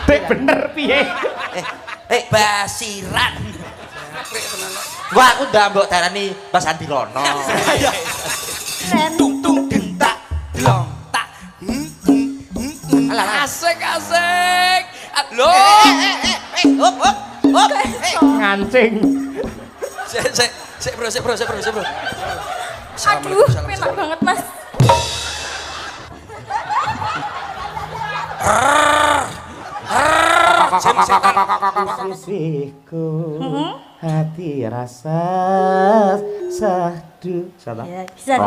Dek bener piye? Basiran. Wah, aku ndak mbok darani Mas Andirono. Tung tung dentak dlong tak. Asik asik. Lho. Hop. Ngancing. Sik bro. Aduh, enak banget mas. Sisihku hati rasa sahdu. Ya, bisa.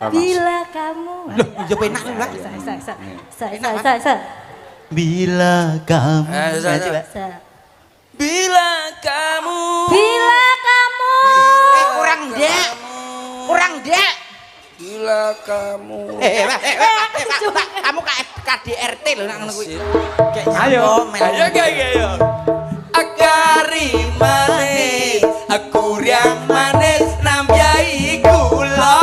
Bila kamu. Yo penak lho. Bisa. Bila kamu. Bila kamu. Kurang dek. Bila kamu. Pak, kamu KDRT lho nang ngono kuwi. Ayo. Ayo. Akari manis, aku yang manis nambyai kula.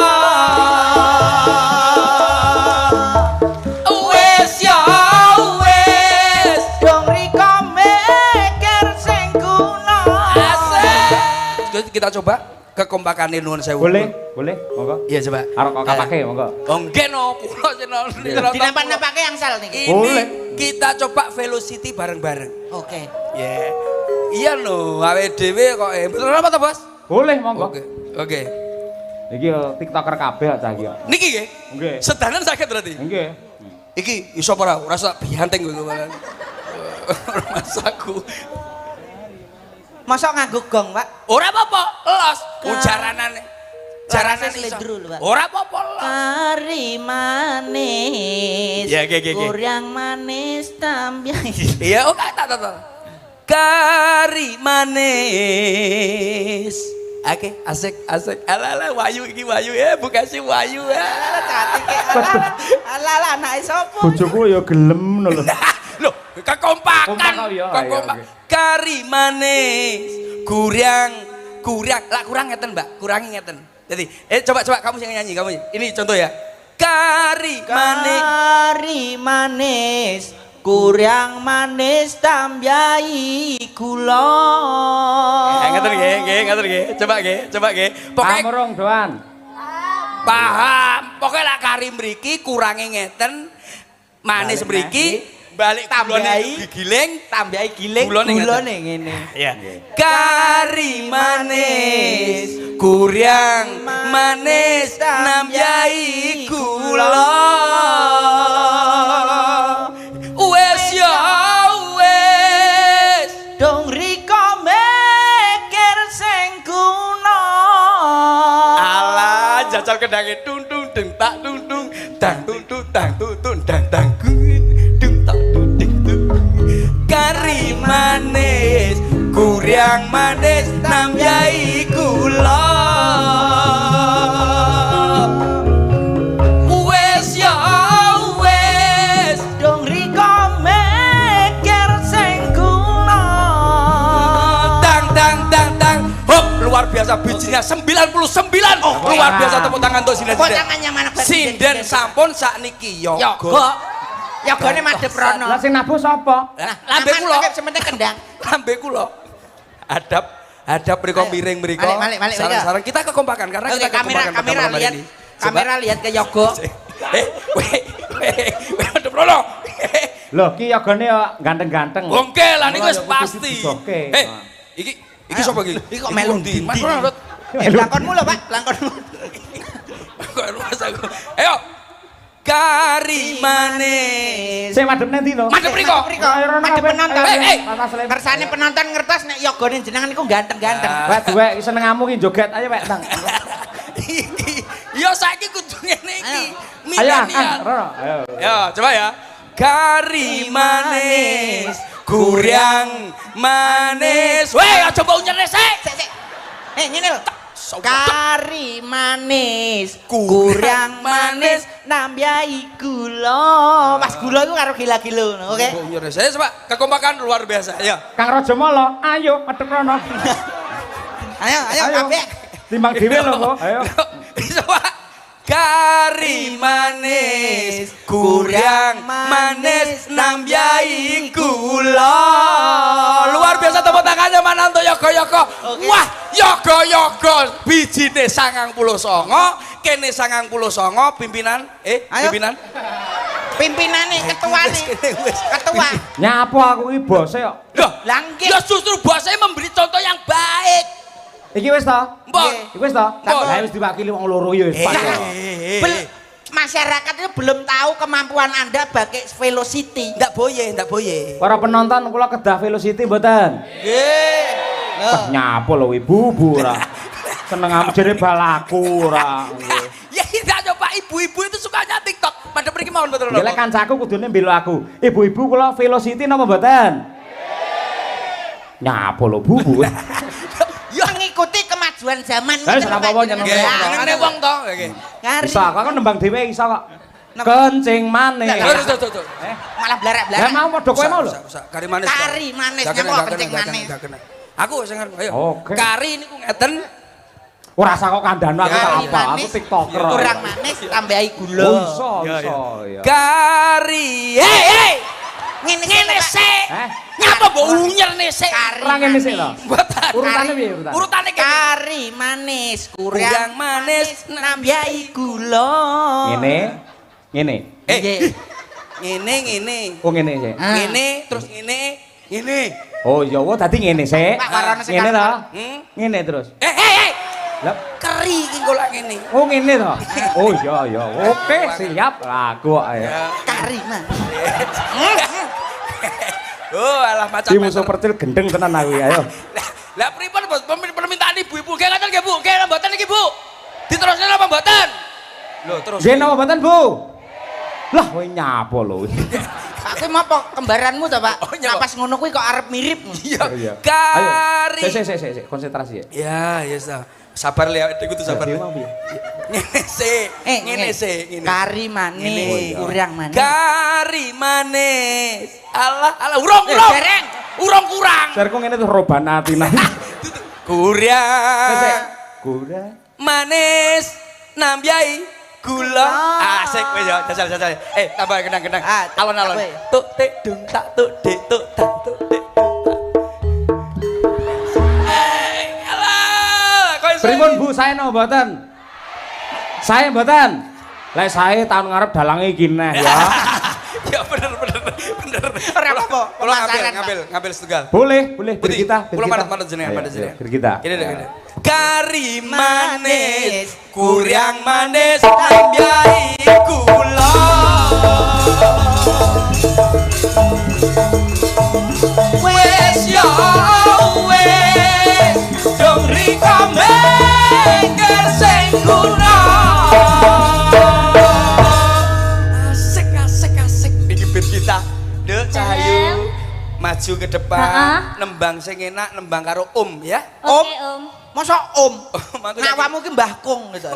Wes, Dong riko mikir sing kuno. asik. Kita coba kekompakan nuwun sewu. Boleh, monggo. Iya coba. Arep kok kapake monggo. Oh nggih no, kula jeneng. Dinampak-nampake angsal niki. Boleh. Kita coba velocity bareng-bareng. Oke. Ya. Iya no, awake dhewe kok betul apa to, Bos? Boleh monggo. Oke. Iki yo TikToker kabeh cah iki. Niki nggih. Nggih. Sedanan sakit berarti. Nggih. Iki iso apa ora? Rasa bianteng kowe kemarin. Masaku. Mosok nganggo gong, Pak? Ora apa-apa, los. Jaranane. Larasnya iso. slendro lho, Pak. Ora apa-apa, los. Kari manis. Ya, ge. Kurang manis tambyai. Iya, oke, tak. Kari manis. Oke, asik. Ala wayu iki wayu ya, bukan si wayu ya. Cantik kek. Alah anake sapa? Bojoku yo gelem ngono lho. Loh, kekompakan. Kompak ya. Kekompak. Ayo, Kari manis. Kurang. Lah kurang ngeten, Mbak. Kurangi ngeten. Jadi, coba kamu yang nyanyi, kamu. Ini contoh ya. Kari manis. Kurang manis tambyai kula. Ngeten nggih. Coba nggih. Pokoke Pamrong doan. paham. Pokoke lak kari mriki kurangi ngeten. Manis mriki balik tambahi giling, tambahi giling gulone ngene. Iya. Kari manis, kurang manis nambyai kula. Wes. Dong riko mikir sing kuno. Alah, jajal kendange tung tak tung dang dang kari manis kurang manis nambyai kula. Wes Dong riko mikir sing kuno. dang hop luar biasa bijinya 99. Luar biasa tepuk tangan untuk sinden. Kok tangannya mana Sinden sampun sakniki yoga. Yogane madhep rono. Lah sing nabuh sapa? Lambe kula. Sementing kendang. Lambe kula. Hadap mriko miring mriko. Balik. Sarang kita kekompakan karena kita kekompakan kamera lihat. ini. Kamera lihat ke yoga. Hadap rono. Lho, ki yogane yo ganteng-ganteng. Oke, lah niku wis Yo kudu pasti. diboke. Iki sapa iki? Iki kok melu ndi? Mas Ronald. Langkonmu lho, Pak, langkonmu. Kok rumah aku. Ayo. Kari manis. Sing madhep nang ndi to? Madhep mriko. Madhep penonton. Panas lem. Kersane penonton ngertos nek yogane jenengan niku ganteng-ganteng. Wes duwek senengamu ki joget ayo wek Tang. Yo saiki kudu ngene iki. Ayo, Milenial. Rono. Ayo. Ya, coba ya. Kari manis, kurang manis. Weh, aja mbok nyeres sik. Ngene lho. Kari manis, kurang manis, nambyai gula. Mas gula iku karo gila-gilo, oke? Mbok nyeres sik, coba kekompakan luar biasa. Ya. Kang Rajamala, ayo madhep rono. Ayo kabeh. Timbang dhewe lho kok. Ayo. Coba kari manis kurang manis nambahi gula. Luar biasa tepuk tangannya mana untuk Yogo. Wah, Yogo bijine 99 kene 99 pimpinan pimpinan Pimpinane ketuane. Ketua. Nyapa aku iki bose kok. loh Lah nggih. ya justru bosnya memberi contoh yang baik. Iki wis ta? Mbok. Iki wis ta? Mbok. Lah wis diwakili wong loro ya wis pas. ya. Masyarakat itu belum tahu kemampuan Anda pakai velocity. Ndak boye. Para penonton kula kedah Velocity mboten? Nggih. Wah nyapa lho ibu-ibu ora. Seneng am jere balaku ora. Ya tidak coba ibu-ibu itu sukanya TikTok. Pada pergi mawon betul Ya lek kancaku kudune mbelo aku. Ibu-ibu kula Velocity napa mboten? Nyapa lho bu. Mengikuti kemajuan zaman. Lah ora apa-apa nyeneng. Ngene wong to. Bisa kok kan nembang dhewe iso kok. Kencing manis. Tuh. Malah Lah blarak-blarak. mau padha kowe mau lho. Kari manis. Kari manis, Gak kena, nyapa gak kencing kena, manis. gak kena. Aku sing ngarep ayo. Oke. Kari niku ngeten. Ora usah kok kandhano aku tak Kari apa. Aku manis, TikToker. kurang manis tambahi gula. Oh, iso ya. Kari. Hei. Ngene sik. Eh, Nyapa mbok unyerne sik? Kari ora ngene sik lho. Mboten. Urutane piye urutane? Urutane kene. Kari manis, Kurang kurang manis nambahi gula. Ngene. Ngene. Oh ngene sik. Ngene terus ngene. Oh iya wah dadi ngene sik. Pak, warna sik Ngene kan, ta? Hmm? Ngene terus. Hei. Lah Keri iki golek ngene. oh ngene ta? Oh iya. Oke, siap. Aku kok ya. Kari manis. Oh, alah macam. Iki musuh percil gendeng tenan aku ya, ayo. Lah pripun Bos? Permintaan ibu-ibu. Nggih ngoten nggih Bu. Nggih mboten iki Bu. Diterusne napa mboten? Lho terus. Nggih napa mboten, Bu? Lah kowe nyapa lho. Aku mau apa kembaranmu ta, Pak? Oh, nyapa. Napas ngono kuwi kok arep mirip. Iya. Ayo. Kari. Sik, konsentrasi ya. Ya, sabar lihat iku tuh sabar. Dadi mau piye? Ngene sik. Kari manis, Ngene. kurang manis. Kari manis. Alah, urung. Dereng. Urung kurang. Jarku ngene tuh robana atina. Kurang. Kurang. Manis nambahi gula. Asik wis ya, jajal. Tambah kenang-kenang. Alon-alon. Tuk tik dung tak tuk dik tuk tak tuk dik. Pripun Bu, saya napa mboten? Saya mboten. Lek saya tahun ngarep dalange iki neh ya. Ya bener. Ora apa-apa, Kalau pemasaran, ngambil setunggal. Boleh, bir Putih, kita. pulau manut jenengan, manut jenengan. Bir kita. Gini. Kari manis, kurang manis, tambahi gula. Wes ya wes, dong rika mengker sing guna. Asik. Ini bir kita. Dek Cahayu. Maju ke depan, nembang sing enak, nembang karo ya. Oke, Om. Masa om? Mantu Nawamu ki Mbah Kung gitu.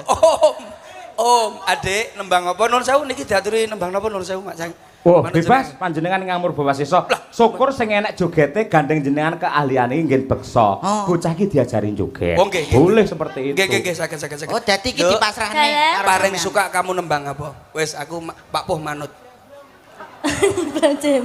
Om, adik nembang apa nun sewu niki diaturi nembang napa nun sewu Mak Cang. Oh, Manut bebas panjenengan ngamur bawasisa. Syukur sing enak jogete gandeng jenengan keahliane nggih beksa. Bocah iki diajarin joget. Oh, nggih. Boleh seperti itu. Nggih, saged. Oh, dadi iki Duk, dipasrahne Saya. karo paling sampean. suka kamu nembang apa? Wes aku Pak Puh manut.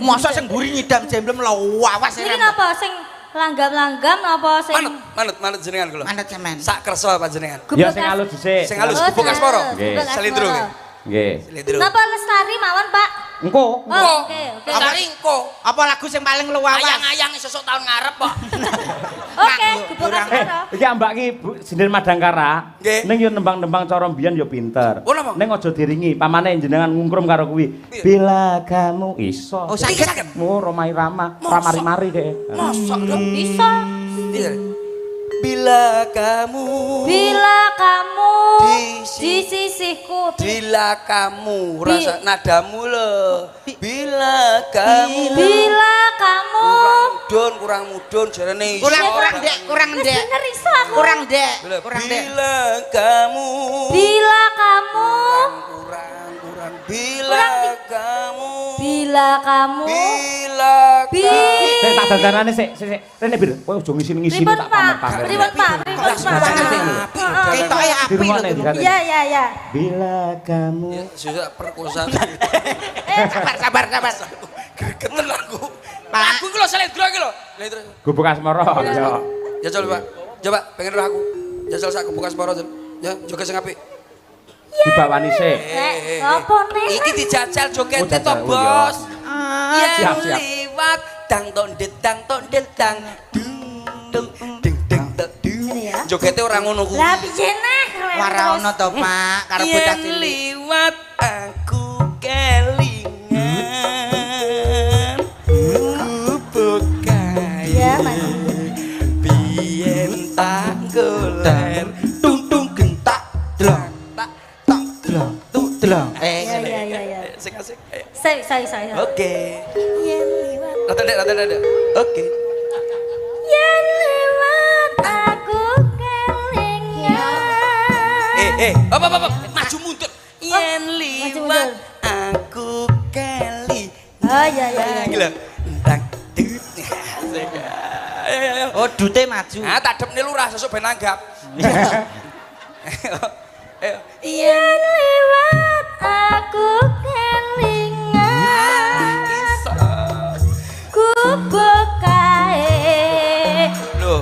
Masa sing mburi nyidam jemblem lho awas Ini napa sing langgam-langgam apa sing Manut jenengan kula. Manut sampean. Sak kersa panjenengan. Ya sing alus dhisik. Sing halus gubuk asporo. Nggih. Selindro nggih. Nggih. Selindro. Napa Lestari mawon, Pak? Engko. Oh, oke. Lestari engko. Apa lagu sing paling luawas? Ayang-ayang sesuk tahun ngarep kok. Oke, gubuk asmara. Iki ambak ki Bu Sindir Madangkara. Nggih. Ning yo nembang-nembang cara mbiyen yo pinter. Oh, napa? Ning aja diringi, pamane jenengan ngungkrum karo kuwi. Iya. Bila kamu iso. Oh, Iki saged. Mu Romai Rama, Mosok. Ramari-mari deh. Mosok dong. Bisa. Iya. Bila kamu Di sisihku. Bila kamu rasa nadamu lo. Bila kamu kurang mudun jarane iso. Kurang dek. Bener iso aku. Kurang dek. Bila kamu Bila kamu kurang bila kamu Bila kamu bila bila Sik tak dandanane sik. Rene Bir, kowe ojo ngisi-ngisi Pripun, tak Pak? pamer-pamer. Pripun, Pak? Pripun, Pak? Ketoke Di apik rumah lho. nih, Iya, iya, iya. Bila kamu susah perkosaan. Sabar. Gregetan aku. Pak. Aku iki lho selendro iki lho. Selendro. gubuk asmara ya. Ya coba Pak. Coba pengen roh aku. Jajal sak kebuka separo. Ya joget sing apik. Dibawani sik. Apa nih? Iki dijajal jogete Oh, to, jajal, oh, Bos. Siap, Yang siap. liwat dang ton detang dung dung ding ding dung. Jogete ora ngono ku. Lah piye nah? Ora ono to, Pak, karo bocah Yang cilik. liwat aku kelingan. Bukai. Ya, Mas. Biyen tak goler tung tung gentak dlong tak tak dlong tung dlong. Ya, ya, ya, ya. Sing asik. Ayo. Saya. Oke. Rata dek. Oke. Yang lewat aku kelingan. Apa maju mundur. Yen maju liwat mundur. aku keli. Oh, ya, ya, ya. Gila. Dang dut. Asik. Ayo. Oh, dute maju. Ah, tak depne lurah sesuk ben nanggap. Ayo. Yang lewat aku kelingan. Iso. Ku bokae. Loh.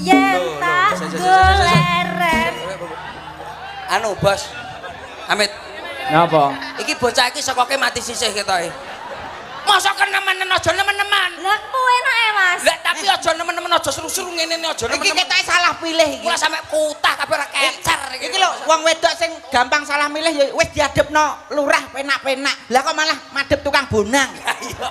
Yen Loh, tak loh. goleren. Anu, Bos. Amit, Napa? iki bocah iki sokoke mati sisih ketoke. Masa kenemen aja nemen-nemen. Lah kowe enake, Mas. Lah tapi aja nemen-nemen aja seru-seru ngene aja Iki nemen-nemen. ketoke salah pilih iki. Ora sampe kutah kabeh ora kecer Iki lho wong wedok sing gampang salah milih ya wis diadepno lurah penak-penak. Lah kok malah madhep tukang bonang. Ayo.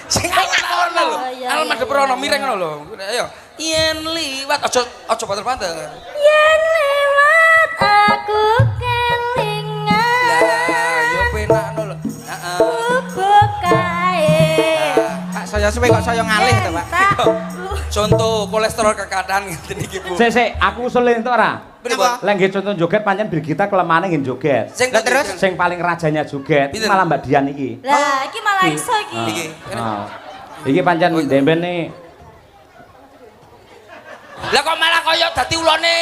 Sing alon lho. Oh, iya, Alon iya, madhep iya, rono iya. mireng ngono lho. Ayo. Yen liwat aja banter-banter. Yen lewat aku kelingan. Lah yo penak ngono lho. Heeh. Ku bokae. Pak saya suwe kok saya ngalih to, Pak. Contoh kolesterol kekatan ngeten iki, Bu. Sik, aku usul entuk ora? Pripun? Lek nggih contoh joget pancen Brigita kelemane nggih joget. Sing Lah terus? Sing paling rajanya joget Pinten? malah Mbak Dian iki. Lah, iki malah iso iki. Iki. Ah. Iki pancen dembene Lah kok malah kaya dadi ulone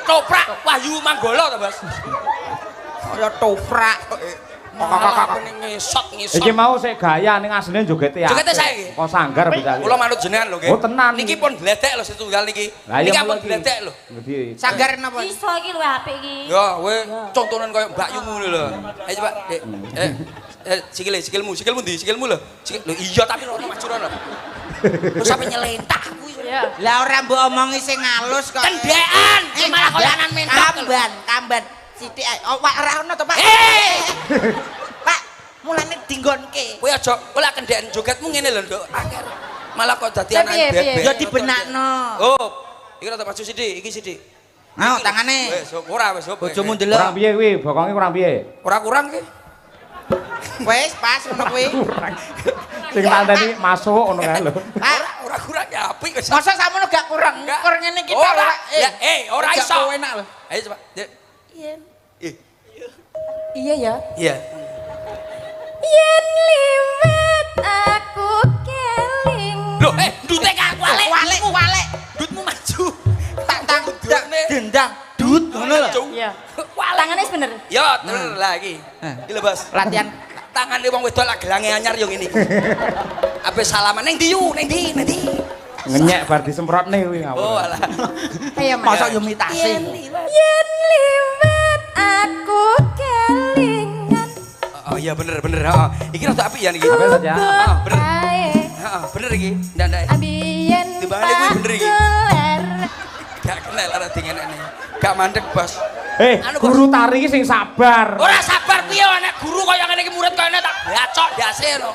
Toprak Wahyu Manggala to, Bos? Kaya toprak. Malah ngesot. iki mau sik gaya ning asline jogete ya. Jogete saiki? Kok sanggar bocah iki. Kula manut jenengan lho, nggih. Oh, tenan. Niki pun gledek lho setunggal niki. Lah Niki iya pun mulai iki. gledek lho. Ngerti. Sanggar napa? Iso iki luwih apik iki. Ya, kowe contonan kaya Mbak Yumu lho. Ayo coba, Dik. Sikilmu ndi? Sikilmu lho. Lho iya tapi rono maju rono. Terus sampe nyelentak kuwi. Lah ora mbok omongi sing halus kok. Kendekan, malah kaya anan mentok. Kamban. Sithik ae. Oh, Pak ora ono to, Pak. Pak, mulane dinggonke. Kowe aja ora kendekan jogetmu ngene lho, Nduk. Akhir malah kok dadi anak Piye, piye? bebek. Ya dibenakno. Oh, iki rada maju sithik, iki sithik. Nah, tangane. Wis, ora wis. Bojomu Kurang ndelok. piye kuwi? Bokonge kurang piye? Ora kurang ki. Wis pas ngono kuwi. Sing tadi masuk ngono kae lho. Pak, Ora kurang ya apik wis. masa samono gak kurang? Enggak. Kur ngene kita Ora. Ya, ora gak iso. enak lho. Ayo coba. Dik. Iya ya. Iya. Yen liwat aku kelingan. Loh, ndute kak walik. Walik. Dutmu maju. Tak dendang. Dut ngono lho. Iya. Walik. Tangannya wis bener. Yo, terus lagi. Iki lho, Bos. Latihan Tangane wong wedok lak gelange anyar yo ngene iki. Ape salaman ning ndi yu? Ning ndi? Ngenyek bar disemprotne kuwi ngawur. Oh, alah. Ayo, Mas. masa yo mitasi. Yen liwat aku kelingan. Oh iya bener. Heeh. Iki rada apik ya niki. Apa saja? Heeh, bener. Bokae. Heeh, bener iki. Ndak. Ambiyen Timbangane kuwi bener iki. goler. Gak kenal ora dingenekne. Gak mandek, Bos. Anu, Bos. Guru tari iki sing sabar. Ora sabar piye anak guru kaya ngene iki murid kaya ngene tak bacok dase lho.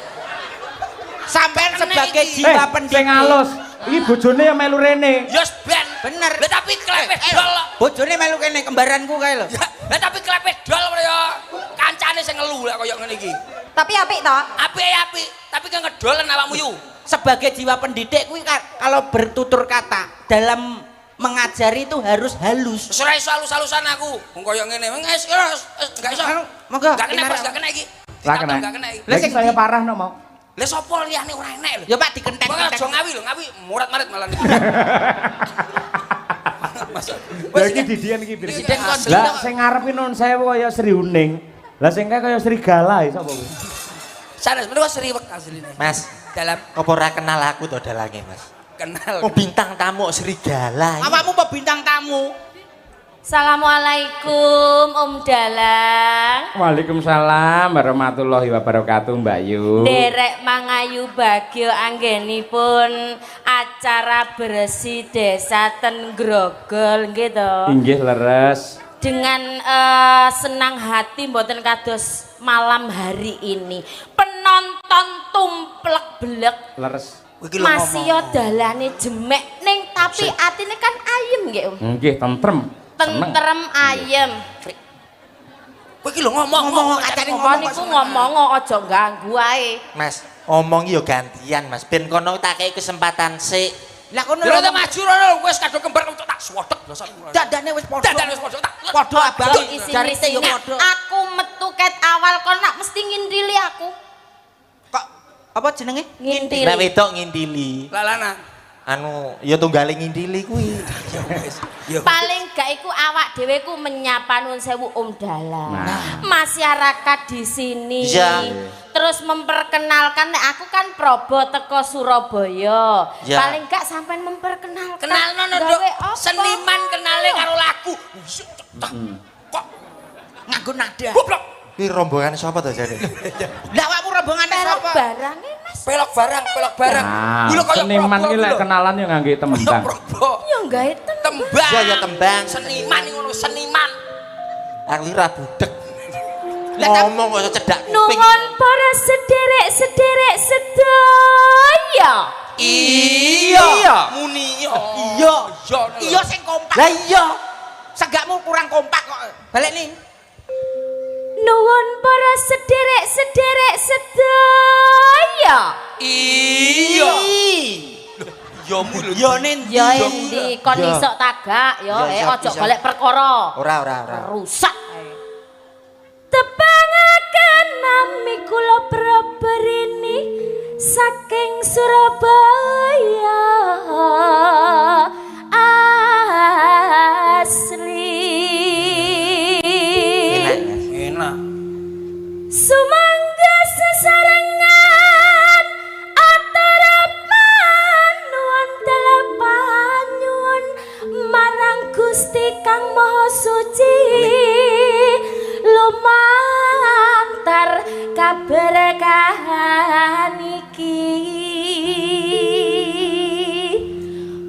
Sampean sebagai Sing jiwa pendidik. halus. Iki bojone yang melu rene. Yos ben. Bener. Lah tapi klepet dol. Bojone melu kene kembaranku kae lho. Lah tapi klepet dol ya. Kancane sing ngelu lek kaya ngene iki. Tapi apik to? Apik, tapi kan ngedolen awakmu yu. Sebagai jiwa pendidik kuwi kalau bertutur kata dalam mengajari itu harus halus. Wis ora iso halus-halusan aku. Wong kaya ngene. Wis enggak iso. Monggo. Gak kena, Bos, gak kena iki. Lah kena. Gak kena iki. Lah, Lagi sing saya di- parah no mau. Lah sapa liyane ora enek lho. Ya Pak dikentek. Kok aja ngawi lho, ngawi murat-marit malah. Lah iki didian iki bir. Presiden kon Lah sing ngarepi nun sewu kaya Sri Uning. Lah sing kae kaya serigala sapa kuwi? Sanes menika seriwek asline. Mas, Dalam apa ora kenal aku to dalange, Mas? kenal. Oh bintang tamu serigala. Awakmu apa bintang tamu? Assalamualaikum Om Dalang. Waalaikumsalam warahmatullahi wabarakatuh Mbak Yu. Derek mangayu bagyo anggenipun acara bersih desa ten Grogol gitu. Inggih leres. Dengan senang hati mboten kados malam hari ini. Penonton tumplek blek. Leres. Iki lho Masih yo dalane jemek ning tapi atine kan ayem nggih Om. Nggih tentrem. Tentrem ayem. Kowe iki lho ngomong kacane Apa niku ngomong aja ganggu ae. Mas, omong yo gantian, Mas. Ben kono tak kei kesempatan sik. Lah kono Lha lho maju rono wis kadung kembar tak swodek dosa. dadane wis padha. Dadan wis padha tak. Padha abang. Jarite yo padha. aku metu ket awal kon nak mesti ngintili aku. Kok apa jenenge? Ngintili. Nek wedok ngintili. Lalanan. Anu, ya tunggale ngintili kuwi. Paling gak iku awak dhewe ku menyapa nuwun sewu Om Dalang. Nah. Masyarakat di sini. Iya. Terus memperkenalkan nek aku kan Probo teko Surabaya. Ya. Paling gak sampean memperkenalkan. Kenalno Dok. Gawe apa? Seniman kenale karo lagu. Kok Nganggo nada. goblok. Kuwi rombongan sapa to jane? Lah awakmu rombongane Pelok sapa? barange Mas. Pelok barang. Nah, Kuwi lho kaya seniman Probo ki lek lho. kenalan yo ngangge Kaya tembang. Probo. Yo gawe tembang. Tembang. Iya, ya tembang. Seniman iki ngono seniman. Aku ora budek. Lah, tak- Ngomong kok cedak kuping. Nuwun para sederek-sederek sedaya. Iya. Muni iya. Iya. Iya. Iya sing kompak. Lah iya. Segakmu kurang kompak kok. Balik nih. Nuwun para sederek-sederek sedaya. Iya. Yo mu lho. Yo nen Ya ndi? endi kon Ya. isok tagak ya Ya, aja bisa. golek perkara. Ora. Rusak. Tepangaken nami kula Praberini saking Surabaya asli. Enak. Sumangga sesarengan antara panuwun telepanyun marang Gusti Kang Maha Suci lumantar kaberkahan iki.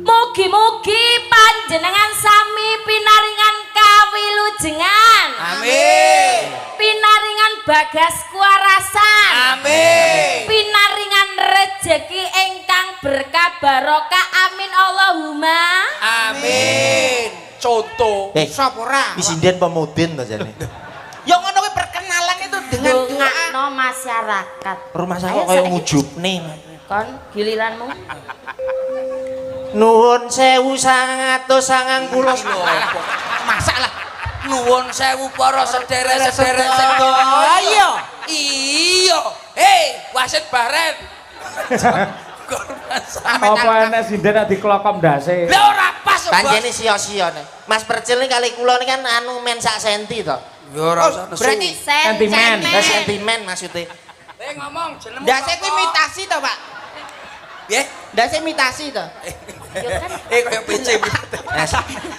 Mugi-mugi panjenengan sami pinaringan kawilujengan. Amin. Pinaringan bagas kuarasan. Amin. Pinaringan rejeki ingkang berkah barokah. Amin Allahumma. Amin. Contoh. Sapa ora? Wis sinden pemudin to jane. Ya ngono kuwi perkenalan itu dengan doa. Dongakno masyarakat. Rumah saya Ayo, kok kaya saiki. ngujubne. Kon giliranmu. Nuwun 1990. Masalah. Nuwun sewu para sederek-sederek sedaya. Iya. Hei, wasit baren. Apa enek sinden nek diklokom ndase? Lah ora pas. Panjene sia-sia nih. Mas Percil ini kali kula ini kan anu men sak senti to. Ya ora usah nesu. Berarti Sentimen. Lah sentimen maksudnya. Ngomong jenengmu. ndase kuwi imitasi to, Pak? Nggih. Ndase imitasi to. Yo kan Kaya PC. Mas,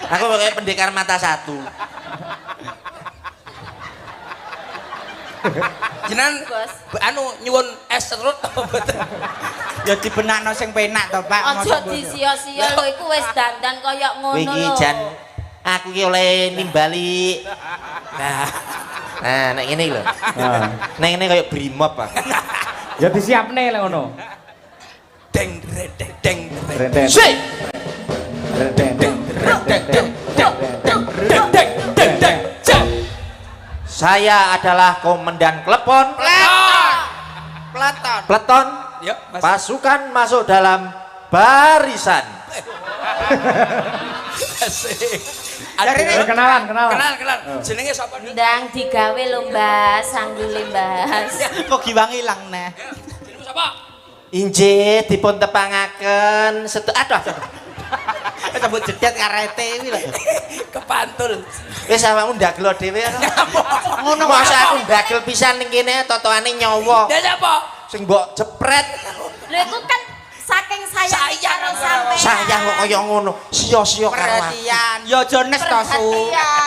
aku pakai pendekar mata satu. Jenengan Bos. anu nyuwun es serut apa mboten? Ya dibenakno sing penak to, Pak. aja Mosok disia-sia lho iku wis dandan kaya ngono Kowe iki lho. jan aku ki oleh nimbali. Nah, Nah, nek ngene iki lho. Nah, Nek ngene kaya brimob ah. ya disiapne lek ngono. deng deng deng. Reten. Sik. Saya adalah komandan Klepon. Platon. Peleton Ya, Mas. pasukan masuk dalam barisan. Asik. Dari Kenalan. Kenal. Jenenge sapa? Ndang digawe lho Mbas, sanggule Mbas. kok giwang ilang neh. Jenengmu sapa? Sapa? Injih dipun tepangaken aduh. Sebut jedet karete kuwi lho. Kepantul. Wis awakmu ndagel dhewe. Ngono Masa aku ndagel pisan ning kene totoane nyawa. Ya sapa? Sing mbok jepret. Lho iku kan saking sayang karo sampean. Sayang kok kaya ngono. Sia-sia karo aku. perhatian. Ya aja nes to Su.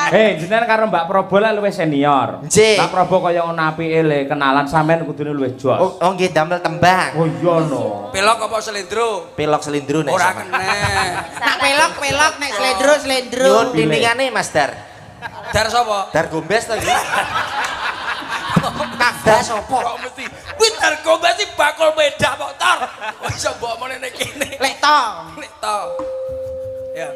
Jenengan karo Mbak Probo lah luwih senior. Nggih. Mbak Probo kaya ngono apike le kenalan sampean kudune luwih jos. Oh nggih damel tembang. Oh iya no. Pelok apa selendro? Pelok selindro nek Ora sama. kena. Nak pelok nek slendro. Nyun dindingane Mas Dar. Dar sapa? Dar gombes to iki. Kagak sapa? Kok mesti kuwi dar gombas iki bakul beda kok tor. Wis mbok mene nek kene. Lek to. Nek to. Ya.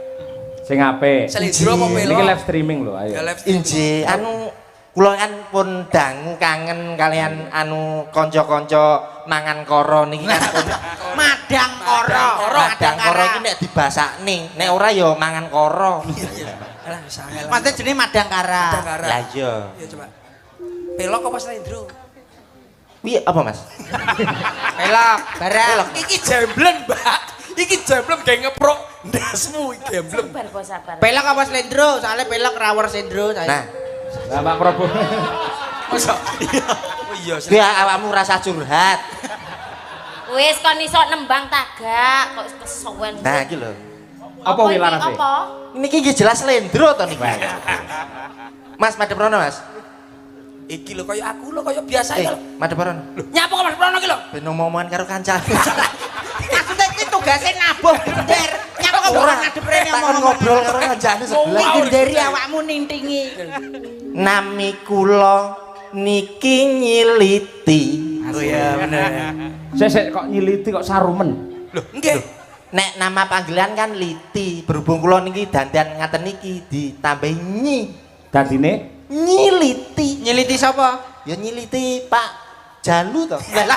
Sing apik. Selendro apa pelok? Niki live streaming lho, ayo. Ya live. Injih kula kan pun dangu kangen kalian kanca-kanca mangan koro niki kan pun Madang koro. madang koro iki nek dibasakne nek ora ya mangan koro. Alah sange lah. Maksudnya jenenge madang kara. Dangkara. Lah iya. Ya coba. Pelok apa selendro? Piye apa Mas? Pelok, barang. Iki jemblen, Mbak. Iki jemblem gawe ngeprok ndasmu iki jemblem. Sabar bos sabar. Pelok apa slendro? Soalnya pelok rawar slendro saya. Nah, Lah Mbak Probo. Masa? Oh iya. kuwi awakmu rasa curhat. Wis kon iso nembang tagak kok kesuwen. Nah, iki lho. Apa ini? wilarane? Apa? Niki iki jelas slendro to niki. Mas madhep rono, Mas. Iki lho kaya aku lho kaya biasa iki lho. Madhep rono. Nyapa kok Mas Prono iki lho? Ben ngomong-ngomongan karo kancane. Maksudnya kuwi tugasnya nabuh gender. Nyapa kok ora ngadep rene Tak kon ngobrol karo kancane sebelah. Genderi awakmu nintingi. Nami kula niki nyiliti. Oh iya bener. Sik kok nyiliti kok sarumen. Lho, nggih. Nek nama panggilan kan Liti. Berhubung kula niki dandan ngaten niki ditambahi nyi. Dadine Nyiliti. Nyeliti sapa? Ya nyiliti Pak Jalu to. Lah,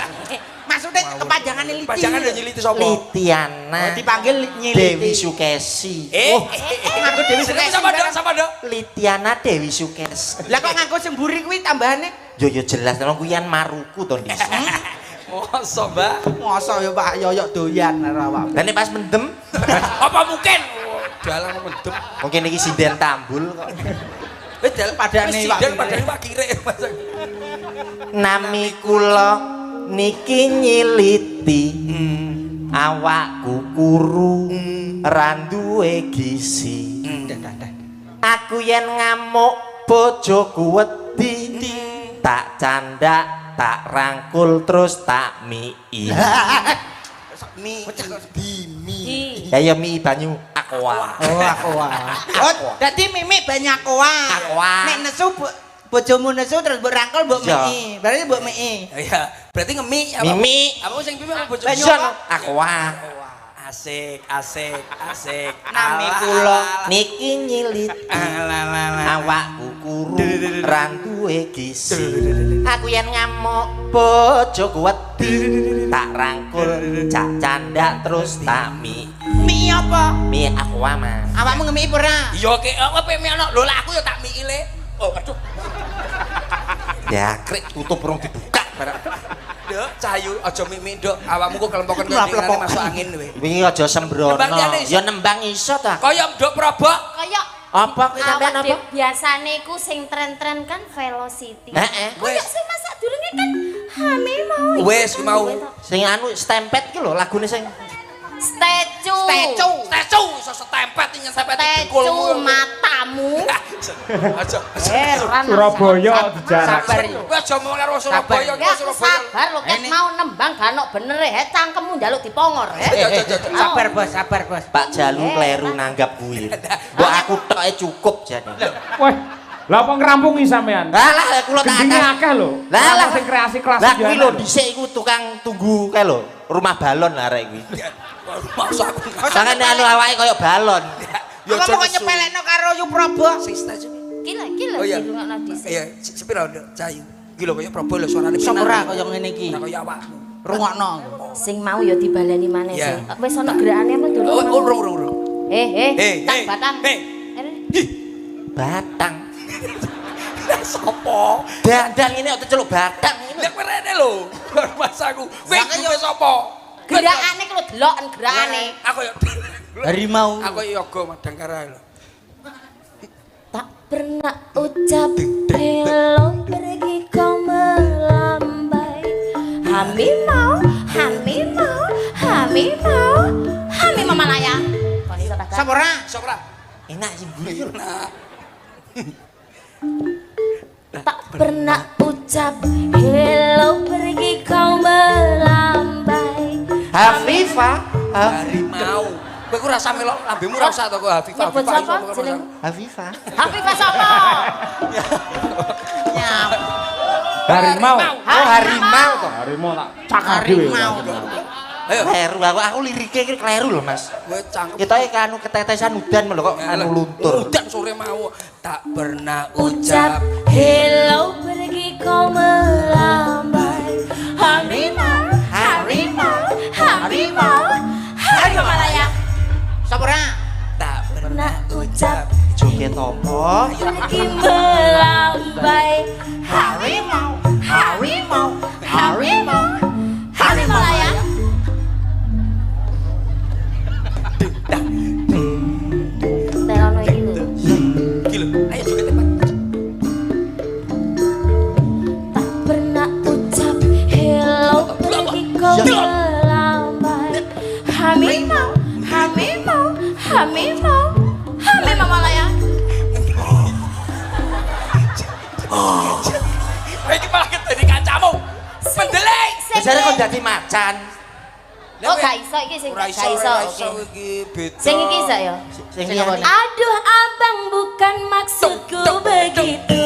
maksudnya kepanjangan nyeliti. Pajangan lho nyiliti sapa? Litiana. Oh, dipanggil nyiliti. Dewi Sukesi. Ngaku Dewi Sukesi. Sama dong, sama dong. Litiana Dewi Sukesi. Lah kok ngaku semburi kuwi tambahane? Yo jelas nang kuwi kan maruku to Dis. Mosok, Mbak. Mosok ya Pak Yoyok doyan karo awakmu. Lah nek pas mendem Apa mungkin? Dalang mendem. mungkin iki sinden tambul kok. Wis dalang Padane Pak Sidang Kirek. padane Pak Kirek. Nami kula niki nyiliti. Awakku kuru randuwe gizi. Aku yen ngamuk bojoku wedi. Tak candak, tak rangkul terus tak mii. Mi Di. Ya mie banyu aqua. Oh, aku wah. Oh, dadi mimik banyak koa. Aqua. Nek nesu bojomu nesu terus mbok rangkul mbok Iya. mii. Berarti mbok mii. Ya, berarti ngemi apa? Mimi. Apa sing pipi apa bojo? Banyu Son apa? aqua. Asik, asik, asik. Nami Alah, kula. alah, Niki nyiliti. alah. Awakku kuru randuwe gizi. Aku yen ngamuk bojoku wedi. Tak rangkul, cak candak terus tak mie. Mii apa? Mie aqua Mas. Awakmu ngemi apa ora? Iya ke apa pemi ana. Lho lah aku ya tak mikile. Oh, aduh. Ya krik tutup rong dibuka barang. Dok, cahayu aja mimik, Dok. Awakmu kok kelempokan kok dingane masuk angin kowe. Wingi aja sembrono. Nembang liyane iso. Ya nembang iso ta. Kaya Dok Probok. Kaya Apa kuwi sampean awak apa? dhewe biasane iku sing tren-tren kan Velocity. Heeh. Kaya sing masa durunge kan hamil mau. Wes mau. Sing anu stempet ki lho lagune sing Statue. Stecu iso setempet nyetempet Statue matamu. Aja. Surabaya dijarak. Sabar. Kowe aja ngomong karo Surabaya, Ya kowe Surabaya. sabar lho ket mau nembang gak ono bener he cangkemmu njaluk dipongor he. Sabar bos, sabar bos. Pak Jalu kleru nanggap kuwi. Mbok aku toke cukup jane. Weh, lah apa ngrampungi sampean? Lah kula tak Gendine akeh. akeh lho. Lah sing kreasi kelas Lah kuwi lho lho. dhisik iku tukang tunggu kae lho, rumah balon arek kuwi. Maksud aku. Sangane anu awake kaya balon. Ya Kamu kok nyepelekno karo Yu Probo? sing stecu. Gila Oh iya. dirungokno dhisik. Iya, sepira Dok, cahayu. Iki lho kaya Probok lho suarane Iso ora kaya ngene iki. Ora kaya awakmu. Rungokno. Sing mau ya dibaleni maneh Iya. sing. Wis ono gerakane apa durung? Oh, urung. Tak batang. Hei. Eh, Batang. Sopo? Dandang ini kok celuk badang ini. Nek rene lho. Mas aku. Kowe iki sapa? Gerakane ku lho deloken gerakane. Aku ya Harimau. aku yoga madang kara lho. Tak pernah ucap hello pergi kau melambai. Hami mau, hami mau, hami mau, hami mama laya. Sapora. Sopra. Enak sih guyu. Nah. Tak pernah ucap hello pergi kau melambai. Hafifah. Harimau. Kowe ku rasa melok lambemu ora usah to kok Hafifah. Nyebut sapa jeneng? Hafifah. Hafifah sapa? Harimau. Oh harimau toh. Harimau tak cakar dhewe. Ayo. Kleru aku lirike iki kleru lho Mas. Kowe cangkem. Kita iki anu ketetesan udan lho kok anu luntur. Udan sore mau tak pernah Ucap ucap hello pergi kau melambai. Harimau, harimau, harimau, harimau malaya. Sapora. tak Pernah ucap Joget apa? pergi melambai. Harimau, harimau, harimau, harimau malaya. Telono iki lho. iki lho. Ayo juga tepat. Tak pernah ucap hello pergi kau melambai. Harimau, harimau, harimau, harimau malaya. Kowe iki malah dadi kancamu. Pendeleng. Jare kok dadi macan. Oh gak iso iki sing Ora gak iso, iso. ora iso Oke. iki beda. Sing iki iso ya. Sing liyane. Aduh abang bukan maksudku begitu.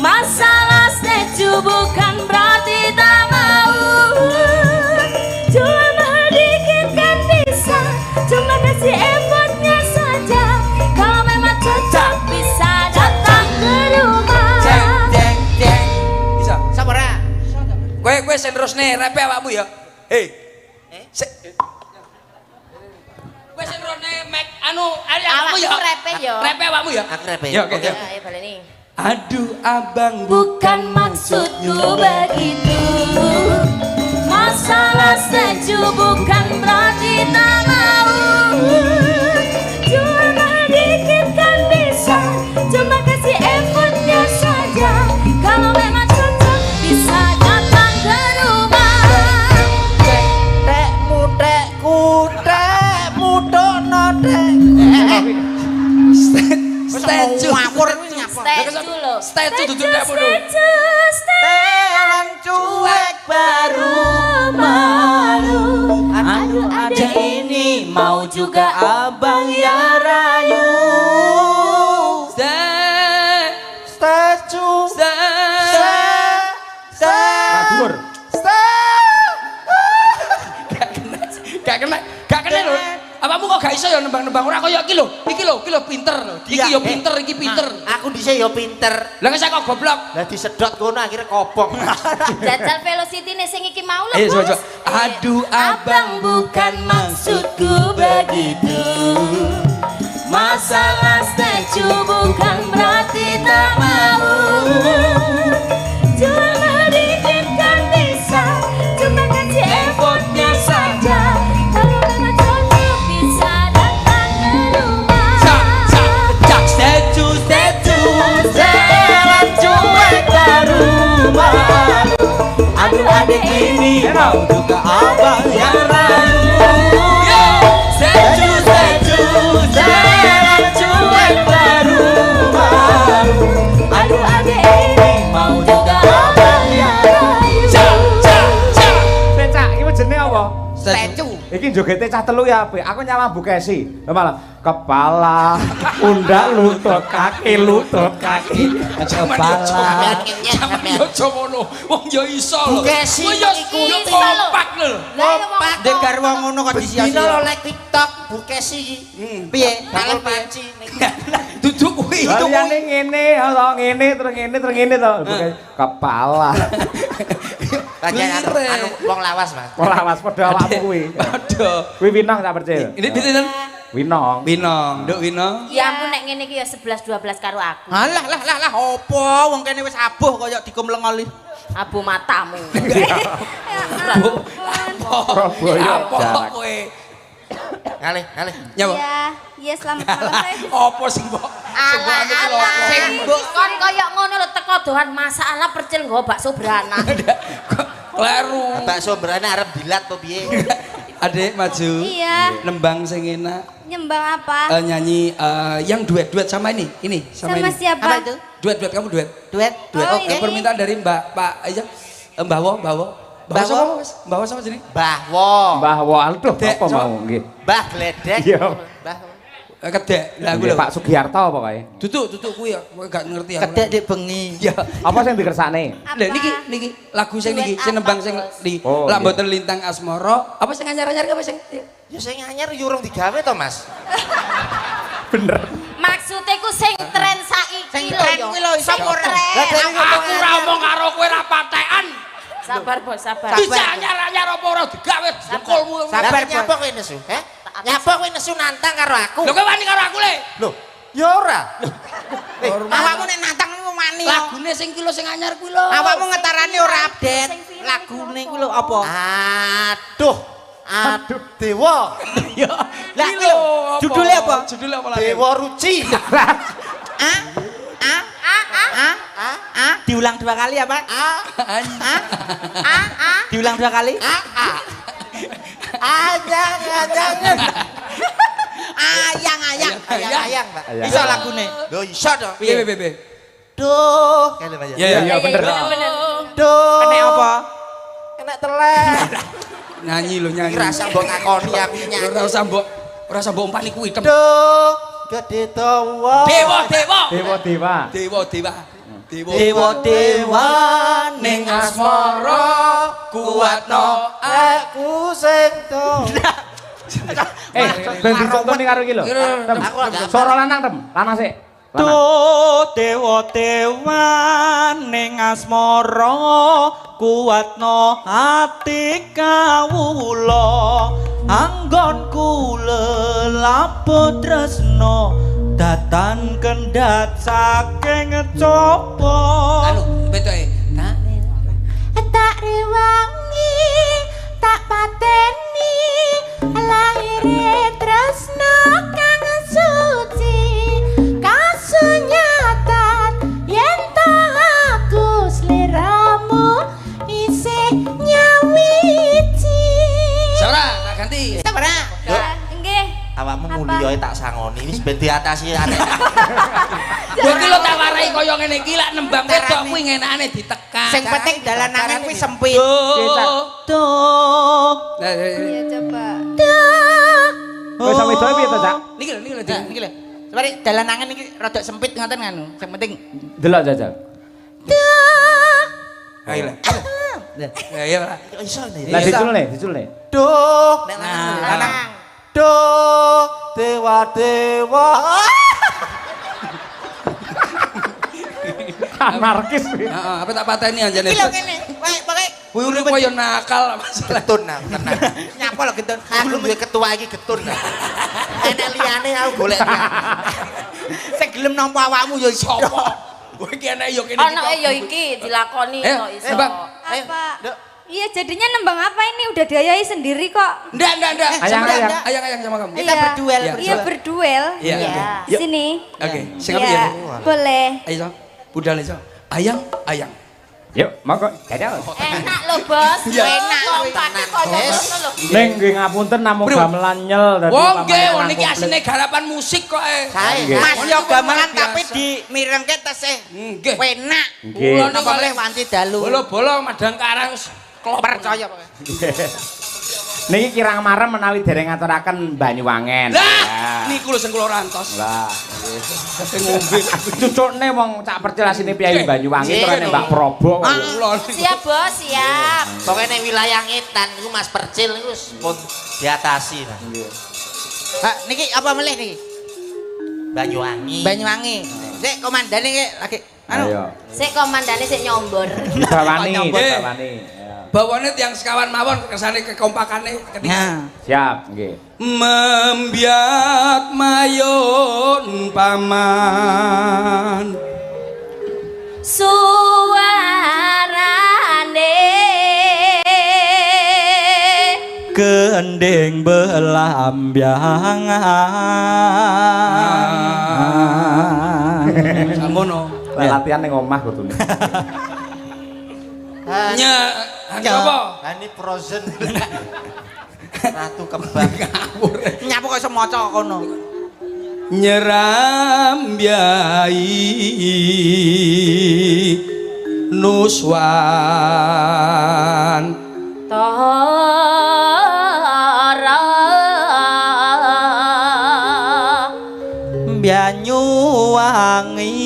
Masalah setuju bukan berarti tak mau. Cuma dikit kan bisa. Cuma kasih effortnya saja. Kalau memang cocok bisa datang ke rumah. Jeng. Bisa. Sapora. Kowe sing terusne repe awakmu ya. Hei. Kowe sing terusne mek anu awakmu ya. Awakmu repe ya. Repe awakmu ya. Aku repe. Ya, oke. Oke. Ayo baleni. Aduh abang Bukan maksudku begitu. Masalah setuju bukan berarti tak mau. Cuma dikit kan bisa. Cuma kasih effortnya saja. Kalau memang cocok bisa datang ke rumah. statue. Ngawur kuwi nyapa? Statue lho. Statue duduk dekmu lho. Telan cuek baru malu. Aduh adek ini mau juga abang ya rayu. Statue. Radur. Gak kena lho. Apamu kok gak iso ya nembang-nembang ora kaya iki lho. Iki lho pinter lho. Iki ya pinter, iki pinter. Aku dhisik ya pinter. Lah kok goblok. Lah disedot ngono akhirnya kobong. jajal velocity nih sing iki mau lho. Ayo Bos. coba. Aduh Abang bukan maksudku begitu. Masalah statue bukan berarti tak mau. Cuma dikit kan bisa. Cuma kasih effortnya saja. Kalau memang cocok bisa datang ke rumah. statue. Telan cuek baru malu. Aduh adek Ini mau juga abang ya rayu. Statue. Telan cuek baru malu. Aduh adek ini mau juga abang ya rayu. Becak, iki jenenge apa? Statue. Iki jogete cah telu ya apik. Aku nyama Bu Kesi. Lha malah kepala, pundak, lutut, kaki, kepala. Sampe yo aja ngono. Wong yo iso lho. Bukesi Kowe yo iku yo iso lho. kompak lho. Kompak dek karo wong ngono kok Dino disia-sia. lo like TikTok Bukesi iki. Piye? Bakul panci. Duduk kuwi itu kuwi. Liyane ngene, ora ngene terus ngene to. Kepala. Kajian anu wong lawas, Mas. Ora was padha awakmu kuwi. Aduh. Kuwi winang tak percaya. Ini pinten? Winong. Winong, Nduk Winong. Ya ampun nek ngene iki ya 11 12 karo aku. Lah opo wong kene wis abuh kaya dikumlengoli. Abu matamu. Surabaya. Apa kowe? Ngalih. Nyapa? Iya selamat malam. Apa sing mbok? Sing mbok kon kaya ngono lho teko dohan masalah percil nggo bakso beranak. Kleru. Bakso berana arep dilat to piye? Adik maju. Iya. Nembang sing enak. Nyembang apa? Nyanyi yang duet sama ini sama Sama ini. siapa? Apa itu? Duet kamu duet. Duet. Oh, iya. Permintaan dari Mbak Pak aja. Mbak Wo. Mbak Wo sama sini. Mbah Wo. Mbah Waldo Dek, apa so- mau nggih. Mbah Gledek. Iya. Mbah Kedek. Lah aku Nggih, lho. Pak Sugiarto apa kae? Tutuk kuwi ya. Kowe gak ngerti aku. Kedek dik bengi. Ya. Apa sing dikersakne? Apa? Lah niki lagu sing niki sing nembang sing di Oh, Lak iya. Mboten Lintang Asmara. Apa sing anyar-anyar apa sing? Ya sing anyar yo urung digawe to, Mas. Bener. Maksudnya ku sing tren saiki Sing lho tren yo. kuwi lho iso Sing ora. tren. Lah dari Aku ora omong karo kowe ra patekan. Sabar bos, sabar. Bisa anyar-anyar apa ora digawe jekulmu. Sabar, Lah Bos. nyapa kowe nesu? Nyapa kowe nesu nantang karo aku? Lho kowe wani karo aku le. Loh, ya ora. Awakmu nek nantang niku wani. Lagune sing kilo sing anyar kuwi lho. Awakmu ngetarane ora update. Sing viral. Lagune kuwi lho apa? Aduh, Dewa. Lah kuwi lho, judule apa? Judule apa lagi? Dewa Ruci. Diulang 2 kali apa? Diulang 2 kali? Ayang, Pak. Ayang. Iso lagune. Loh, iso to. Piye piye. Duh, kene Pak ya. Iya bener. Bener. Duh. Kene apa? Kena telek. Nyanyi lho nyanyi. Iki rasa mbok ngakoni aku nyanyi. Ora usah mbok umpani kuwi tem. Duh, gede dawa. Dewa. Dewa ning asmara kuatno Aku sing do. Ben dicontoni karo iki lho. Tem. Suara lanang tem. Lanang sik. Lanang. Duh dewa ning asmara kuatno ati kawula anggonku lelapo tresno datan kendhat saking coba anu betoke. Tak rewangi, tak pateni, lahire tresno kang suci, kasunyatan yen to aku sliramu isih nyawiji. Saura, tak ganti. Sabara Nggih. Awakmu mulya tak sangoni wis ben diatasi ate. Lho iki lho tak warai kaya ngene iki lak nembang wedok kuwi ngenane ditekan. sing penting dalanangan kuwi sempit. Duh. Iya coba. Kowe sampe doe piye to, Cak? Niki lho Iki lho. Sabari dalanangan iki rada sempit ngoten kan. Sing penting Delok jajal. Ayo lah. Ayo lah. Iso nih. Lah diculne. Duh, lanang. duh, dewa. Anarkis. Heeh, apa tak pateni anjane. Iki lho kene. Pokoke Kuwi urip kaya nakal masalah. Getun nah, tenang. nyapa lho gitu. Aku duwe ketua iki getun nah. Enek liyane aku golek. Sing gelem nampa awakmu ya iso. Kowe iki enek yo kene. Anake ya iki dilakoni kok iso. Bang. Apa? Iya jadinya nembang apa ini udah diayahi sendiri kok. Ndak. Ayang. Sama kamu. Kita berduel, Iya. Iya berduel. Iya, Iya. oke. Yuk. Sini. Oke, sing apa Iya, ya? boleh. Ayo, so. Budal iso. Ayang. Yuk, monggo. Jajal. Enak loh bos. Iya. Enak kompaknya kaya ngono lho. Ning nggih ngapunten namung Bro. gamelan nyel dadi Wong pamain nggih, nang niki komplit. asline garapan musik kok. Sae. Nggih. Mas yo gamelan Biasa. tapi dimirengke tesih. Nggih. Penak. Nggih. Kula Napa oleh wanci dalu. Bolo-bolo madang karang wis klop. Percaya pokoke. Niki kirang marem menawi dereng ngaturaken Banyuwangen. Lah, niku lho sing kula rantos. Lah, Sing ngombe. cucukne wong cak percil asine Piyayi Banyuwangi Nggih, terane lho. Mbak Probo. Kula Siap bos, siap. Pokoke nek wilayah ngetan iku Mas Percil iku wis pun diatasi nah. Ha niki apa melih niki? Banyuwangi. Banyuwangi. Sik komandane iki lagi anu. Ayo. Sik komandane sik nyombor. Dibawani, Nyombor. dibawani. Ya. bawane tiyang sekawan mawon kersane kekompakane ketika. Nah. Siap, nggih. Membiat mayun paman suarane gending belambiangan. samono Latihan ning omah kudune. apa? Hani Frozen. Ratu kembang. Nyapu kok iso maca kono. Nyerambiai nuswan tara Banyuwangi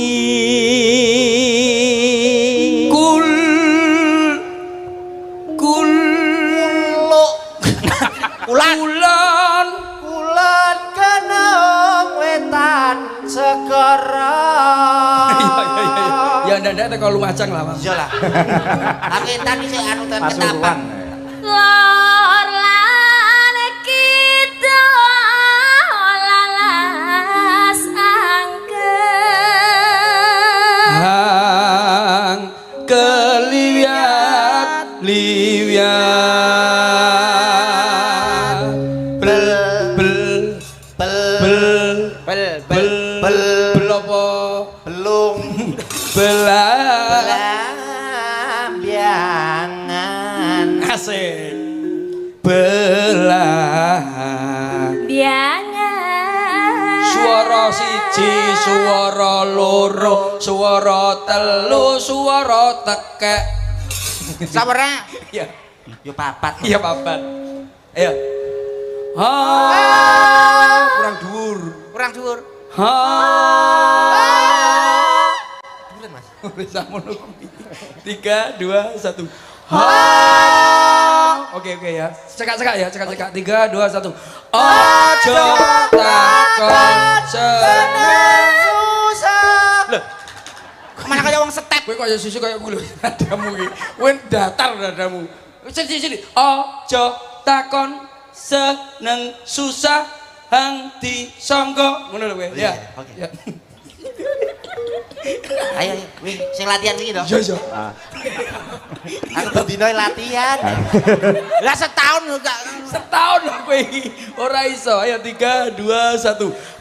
Kulon kenong wetan segara. ya ndak teko Lumajang lah Mas. Iya lah. Aku entan iki anu ten Pasuruan. ketapang. lor lan kita lalas angker Hang keliwat Belambiangan asik belah biangan swara siji swara loro swara telu swara tekek Sawara. iya yo papat. iya papat ayo ha kurang dhuwur Kurang dhuwur. ha Bulan Mas. wis samono 3 2 1 ha oke ya cekak ya cekak 3 2 1 aja takon seneng Susah. lho Kemana kaya wong step. kowe kaya susu kaya kuwi lho dadamu iki kowe datar dadamu sini aja takon seneng susah hang disangga ngono lho kowe ya Oke. ya Ayo, wih, sing latihan iki to. iya iya Aku bendino latihan. Lah setahun gak setahun lho kowe iki ora iso ayo 3 2 1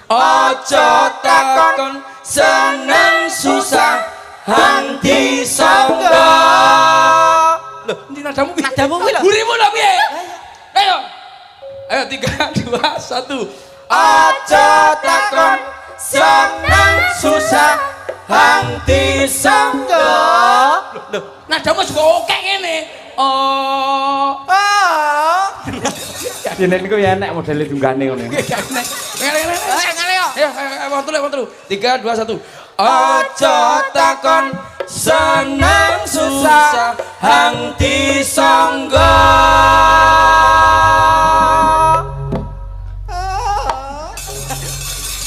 aja takon seneng susah hang disangga lho ndi nadamu piye Nadamu kuwi lho. burimu lho piye ayo 3 2 1 aja takon seneng susah hang disangga lho nadamu juga oke ngene oh Dene niku ya enek modele tunggane ngono. ngene yo ayo wong telu 3 2 1 aja takon seneng susah hang disangga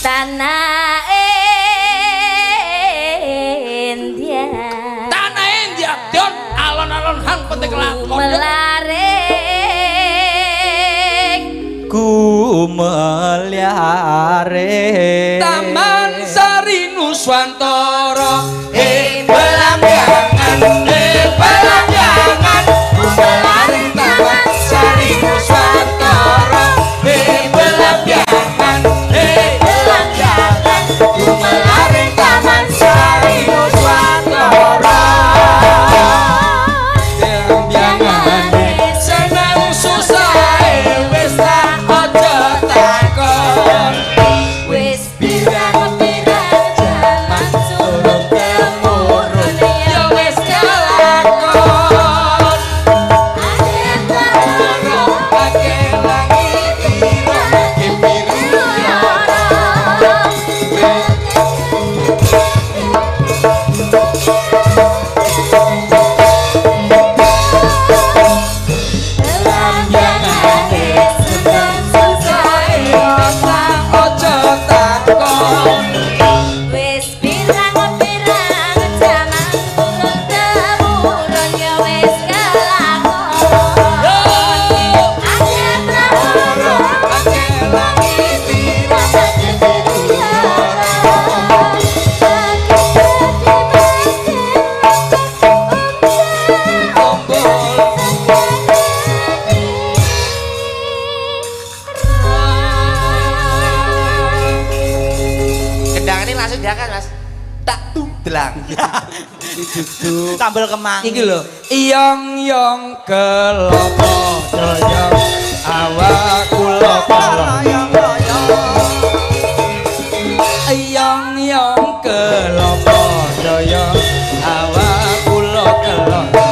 tanah India tanah India don alon-alon hang penting lakon melaring Ku meliare Taman Sari Nuswantara belambiangan belambiangan melaring Taman Sari Nuswantara belambiangan belambiangan melaring Taman Sari Nuswantara belambiangan senang susah wis tak aja takon wis pirang-pirang jaman duduk Sambel kemang. iki lho iyong-yong kelopo doyong awak kula Loyong loyong. iyong-yong kelopo doyong awak kula kelopo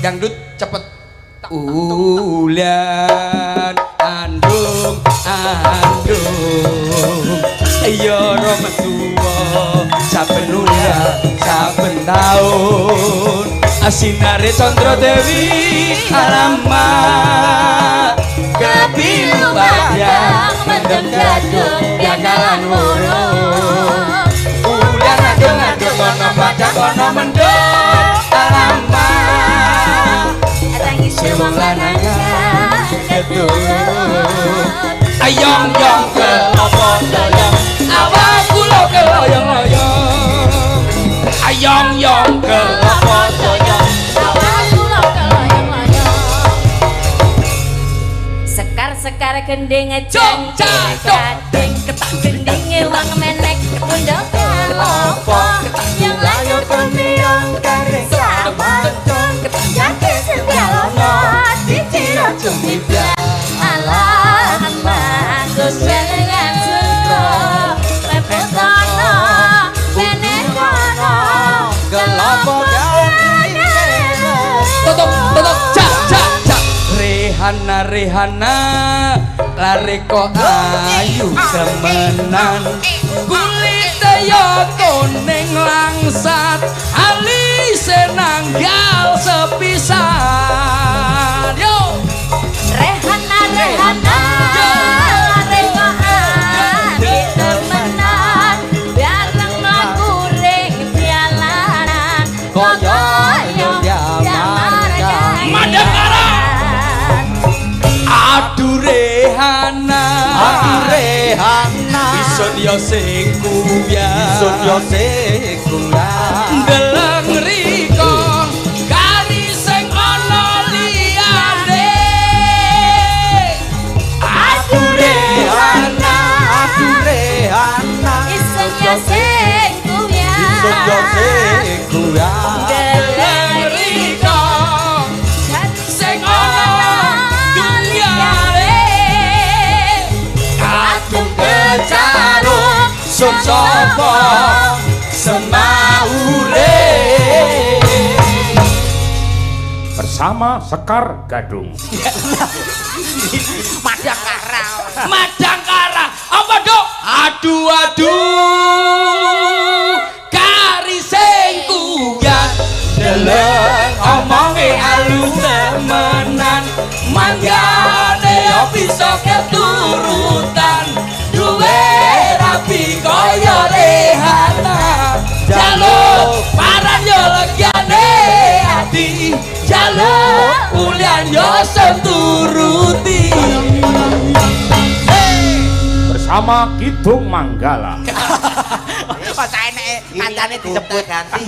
dangdut cepet ulan andung ayo roma tuwa saben ulan saben taun asinare Chandra Dewi alamat kepilu padang mendem gadung gagalan woro ulan andung ana padang ana mendem alamat wong lanang ayong-yong kelopo doyong awak kula keloyong-loyong ayong-yong kelopo doyong awak kula keloyong-loyong sekar gending jong gading ketak gendinge wong menek undang kelopo yang layu pemiong garing sama ketak jake segalono dicira cumi alamat dengan suko pepotono menekono Kelopo tutup cak Rehana lari kok ayu semenan kulit ya kuning langsat alise nanggal sepisan yo Rehana lari kok ayu semenan bareng makuring jalanan koyo Madangkara aduh Rehana isun yo sing kuyang deleng riko kari sing ana liyane aduh Rehana isun yo sing kuyang deleng riko sing ana liyane kadung kecaruk sun sapa semaure bersama Sekar Gadung. Madangkara apa dok aduh kari sing kuyang deleng omonge alus temenan manggane yo bisa keturutan duwe rapi kaya Rehana jaluk paran yo legiane ati jaluk ulian yo seturuti Bersama Kidung Manggala. Kok eneke kancane disebut ganti.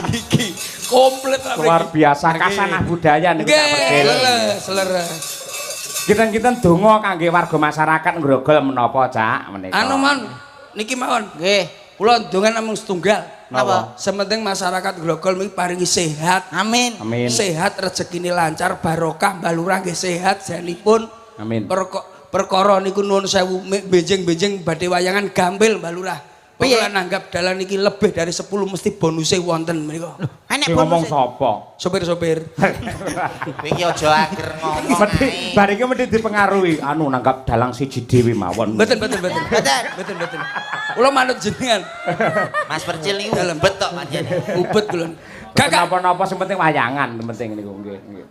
komplit Luar biasa kasanah budaya niku tak pegel. Leres. Kita donga kangge warga masyarakat ngrogol menapa cak menika. Anu mon niki mawon. Nggih. Kula ndonga namung setunggal. Napa? Sementing masyarakat Grogol mriki paringi sehat. Amin. Amin. Sehat rezekine lancar barokah Mbah Lurah nggih sehat janipun. Amin. perkara niku nuwun sewu benjing-benjing badhe wayangan gampil Mbak Lurah. Piye? Kula nanggap dalan iki lebih dari 10 mesti bonuse wonten menika. Enek ngomong bonus. sapa? Sopir-sopir. Wingi aja ager ngomong. Mesti bar iki mesti dipengaruhi anu nanggap dalang siji dhewe mawon. Mboten. Kula manut jenengan. Mas Percil iki lembet tok pancene. Ubet kula. Kakak. Napa-napa sing penting wayangan penting niku nggih.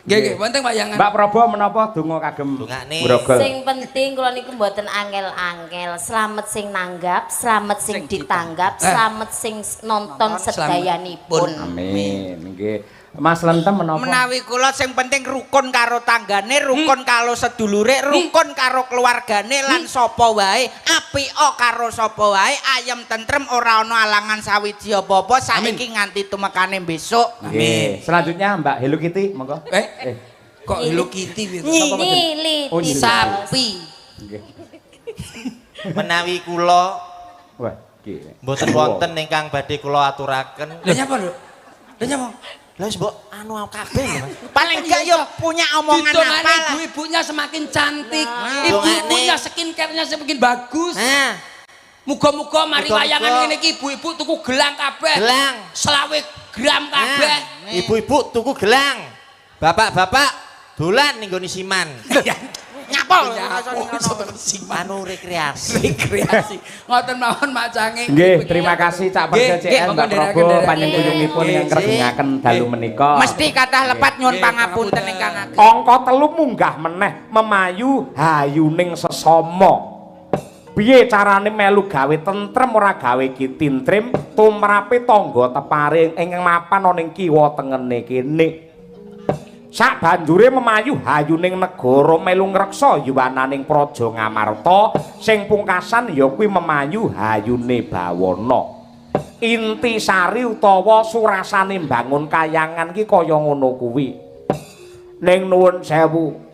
Nggih, wonten wayangan. Mbak Prabu menapa donga kagem Dongane. grogol? Sing penting kula niku mboten angel-angel, slamet sing nanggap, slamet sing ditanggap, slamet sing nonton sedayanipun. Amin. Nggih. Mas Lentem menapa? Menawi kula sing penting rukun karo tanggane, rukun karo sedulure, rukun karo keluargane lan sapa wae, apika karo sapa wae, ayem tentrem ora ana alangan sawiji apa-apa saiki nganti tumekane besok. Nggih. Selanjutnya Mbak Hello Kitty monggo. Kok Hello Kitty piye? Nyili Oh, nyili. Sapi. Nggih. Menawi kula Wah, nggih. mboten wonten ingkang badhe kula aturaken. Lah nyapa lho? Lah nyapa? Lah wis mbok anu kabeh lho, Mas. Paling gak yo punya omongan Didongane apa lah. ibu-ibunya semakin cantik. Nah. Ibu-ibunya skincare-nya semakin bagus. Nah, Muga-muga mari Muga-muga. wayangan ngene iki ibu-ibu tuku gelang kabeh. gelang. 20 gram kabeh. Nah, ibu-ibu tuku gelang. Bapak-bapak dolan ning nggone siman. Nyapa? Anu rekreasi. Rekreasi. Ngoten mawon macange. Nggih, terima kasih Cak Nggih, Percil CN monggo Mbak ndherekaken, Prabu ndherekaken. panjenenganipun ingkang ngregengaken dalu menika. Mesti kathah lepat nyuwun Nggih, pangapunten pangapunten. ingkang ageng. Angka 3 munggah meneh memayu hayuning sesama. Piye carane melu gawe tentrem ora gawe kitintrim tumrape tangga tepare ingkang mapan ana ing kiwa tengene kene. Sak banjure memayu hayuning negara melu ngreksa yuwananing praja Ngamarta sing pungkasan ya kuwi memayu hayune Bawana. Inti sari utawa surasane mbangun kayangan ki kaya ngono kuwi. Ning nuwun sewu.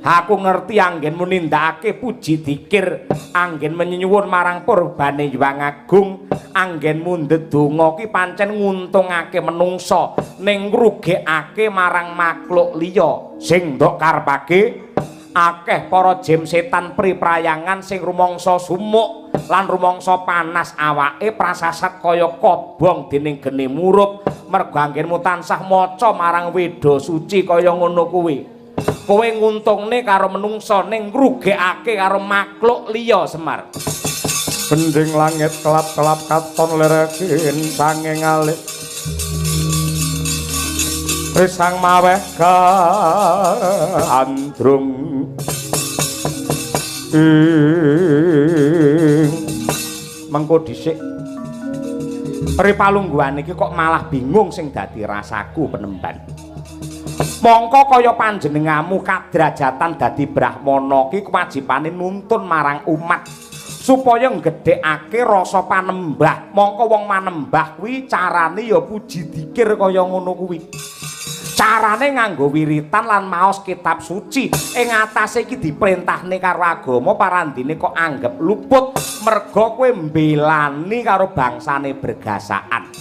Aku ngerti anggenmu nindakake puji dikir, anggen menyuwun marang purbane Hyang Agung, anggenmu ndedonga ki pancen nguntungake menungsa ning ngrugekake marang makhluk liya sing ndok karepake akeh para jem setan priprayangan sing rumangsa sumuk lan rumangsa panas awake prasasat kaya kobong dening geni murup mergo anggenmu tansah maca marang weda suci kaya ngono kuwi. Kowe nguntungne karo menungsa ning ngrugekake karo makhluk liya Semar. Bending langit kelap-kelap katon lerekin sanging alit. Risang maweh andrung. Mengko dhisik. Ripalungguhan iki kok malah bingung sing dadi rasaku penemban. Mongko kaya panjenengamu kadrajatan dadi brahmana ki kewajibane nuntun marang umat supaya nggedhekake rasa panembah. Mongko wong manembah kuwi carane ya puji dikir kaya ngono kuwi. Carane nganggo wiritan lan maos kitab suci. Ing atase iki diperintahne karo agama parandine kok anggap luput merga kowe mbelani karo bangsane bergasaan.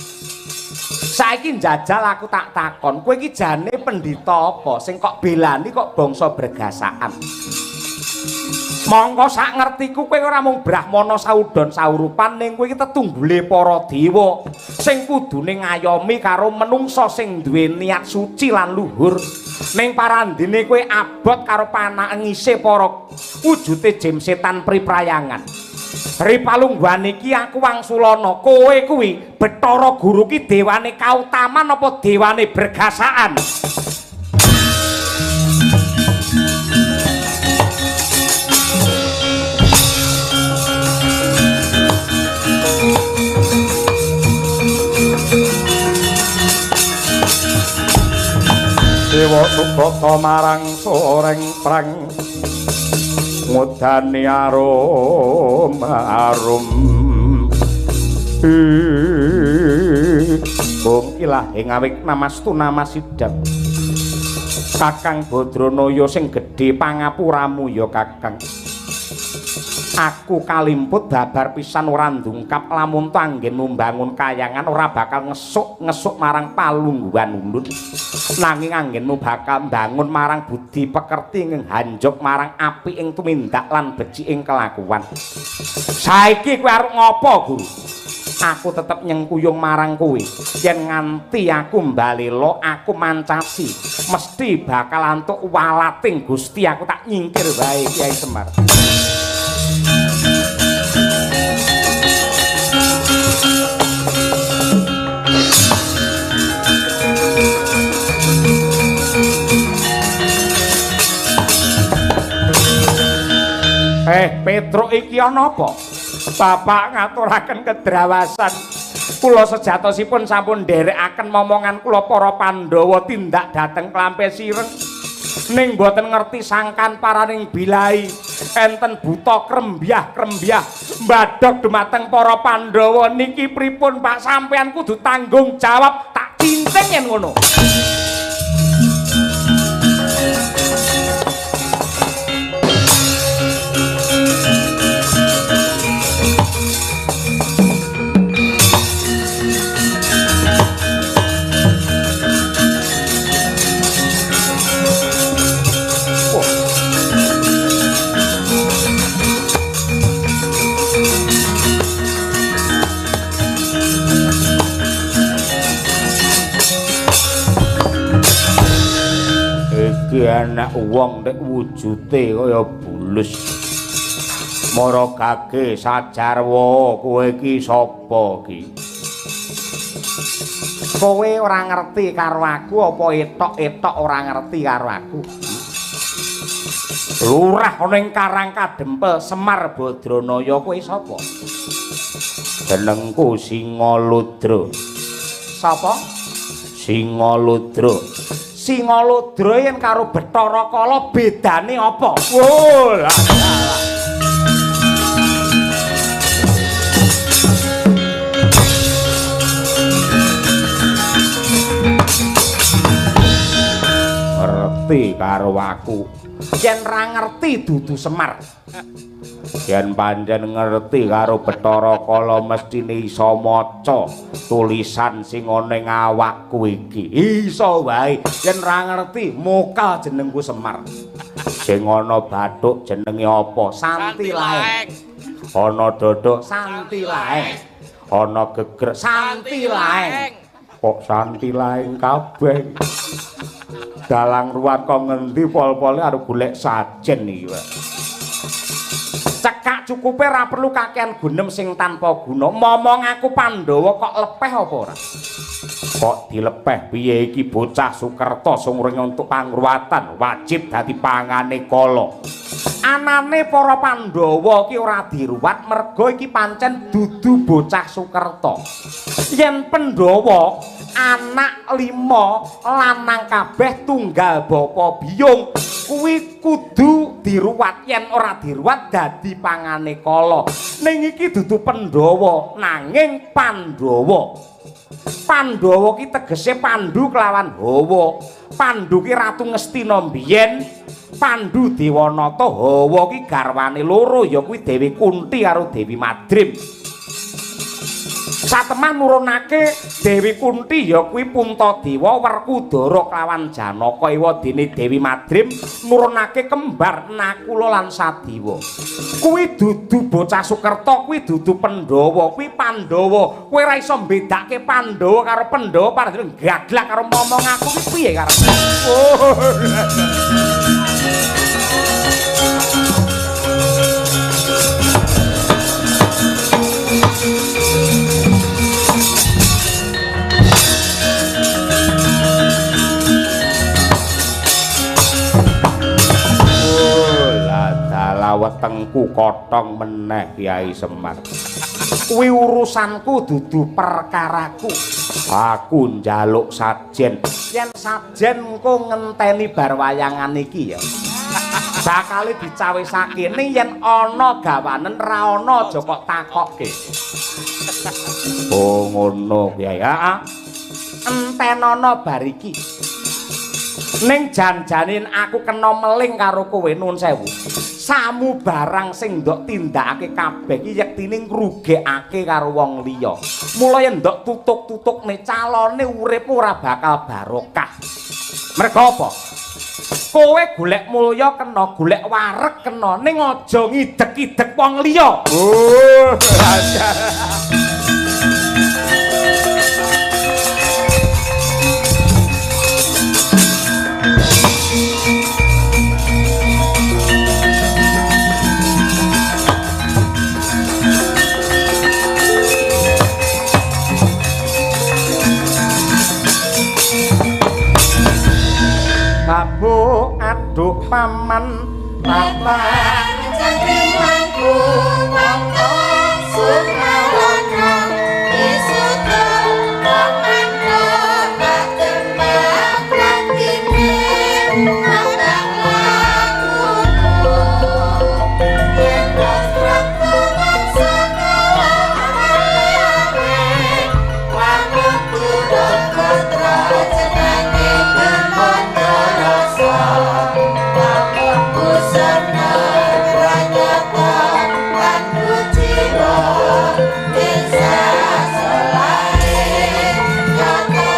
Saiki njajal aku tak takon, kowe iki jane pendhita apa sing kok belani kok bangsa bergasaan? Mongko sak ngertiku kowe ora mung brahmana saudon saurupan ning kowe iki tetunggule para dewa sing kudune ngayomi karo menungsa sing duwe niat suci lan luhur. Ning parandene kowe abot karo panangise para wujute jem setan priprayangan. Ripalungguhan iki aku wangsulana, kowe kuwi Bathara Guru ki dewane kautaman apa dewane bergasaan? Dewa Subata marang soreng prang ngudani arum Bung ilah ing awik namastu namasidam Kakang Badranaya sing gedhe pangapuramu ya Kakang Aku kalimput babar pisan ora ndungkap lamun anggen membangun kayangan ora bakal ngesuk marang palungguhan ulun. Nanging anggenmu bakal mbangun marang budi pekerti nghanjuk marang apik ing tumindak lan becik ing kelakuan. Saiki kowe arep ngopo, Guru? Aku tetep nyengkuyung marang kowe. Yen nganti aku mbalela, aku mancasi, mesti bakal antuk walating Gusti aku tak nyingkir wae Kyai Semar. Petruk iki ana apa? Bapak ngaturaken kedrawasan. Kula sejatosipun sampun nderekaken momongan kula para Pandhawa tindak dhateng klampe sireng. Ning boten ngerti sangkan paraning bilai. Enten buta krembyah-krembyah mbadhog dumateng para Pandhawa niki pripun Pak sampean kudu tanggung jawab tak cincing yen ngono. Anak wong nek wujude kaya bulus. Mara gage sajarwa kowe iki sapa iki? Kowe ora ngerti karo aku apa etok-etok ora ngerti karo aku? Lurah ana ing Karangkadempel Semar Badranaya kowe sapa? Jenengku Singaludra. Sapa? Singaludra. Singaludra yen karo Bathara Kala bedane apa? Wo lah. Ngerti karo aku. Yen ra ngerti dudu Semar. Yen pancen ngerti karo Bathara Kala mestine iso maca tulisan sing ana ing awakku iki. Iso wae. Yen ra ngerti mokal jenengku Semar. Sing ana bathuk jenenge apa? Santi Laeng. Ana dodok Santi Laeng. Ana geger Santi Laeng. Kok Santi Laeng kabeh? Dalang ruwat kok ngendi pol-pole arep golek sajen iki wae. Cekak cukupe ra perlu kakean gunem sing tanpa guna. Momong aku Pandhawa kok lepeh apa ora? Kok dilepeh piye iki bocah Sukerta sumring untuk pangruwatan wajib dadi pangane Kala. Anane para Pandhawa iki ora diruwat merga iki pancen dudu bocah Sukerta. Yen Pandhawa anak 5 lanang kabeh tunggal bapa biyung kuwi kudu diruwat. Yen ora diruwat dadi pangane Kala. Ning iki dudu Pandhawa nanging Pandhawa. Pandhawa ki tegese Pandu kelawan Hawa. Pandu ki Ratu Ngastina mbiyen, Pandu Dewanata, Hawa ki garwane loro ya kuwi Dewi Kunti karo Dewi Madrim. Satemah nurunake Dewi Kunti ya kuwi Puntadewa Werkudara kelawan Janaka ewadene Dewi Madrim nurunake kembar Nakula lan Sadewa. Kuwi dudu bocah Sukerta, kuwi dudu Pandhawa, kuwi Pandhawa. Kowe ora iso mbedake Pandhawa karo Pandhawa padahal gaglak karo momong aku ki piye karo. Oh. Wetengku kotong meneh Kyai Semar. Kuwi urusanku dudu perkaraku. Aku njaluk sajen. Yen sajen engko ngenteni bar wayangan iki ya. Bakale dicawisake ning yen ana gawanen ra ana aja kok takokke. Oh ngono Kyai. Heeh. Entenono bar iki. Ning jan-janin aku kena meling karo kowe nuwun sewu. Samu barang sing ndok tindakake kabeh iki yektine ngrugekake karo wong liya. Mula yen ndok tutuk-tutukne calone uripmu ora bakal barokah. Mergo apa? Kowe golek mulya kena, golek wareg kena, ning aja ngidek-idek wong liya. Oh, Babu aduh paman papa Cangkrimanku mongko sunawana isuta pamanda patembak prantine matang lakuku yen ratu maksana wamu turun putra jenenge kemondo rasa pamun busana ranyata lan kucira desa selae nyata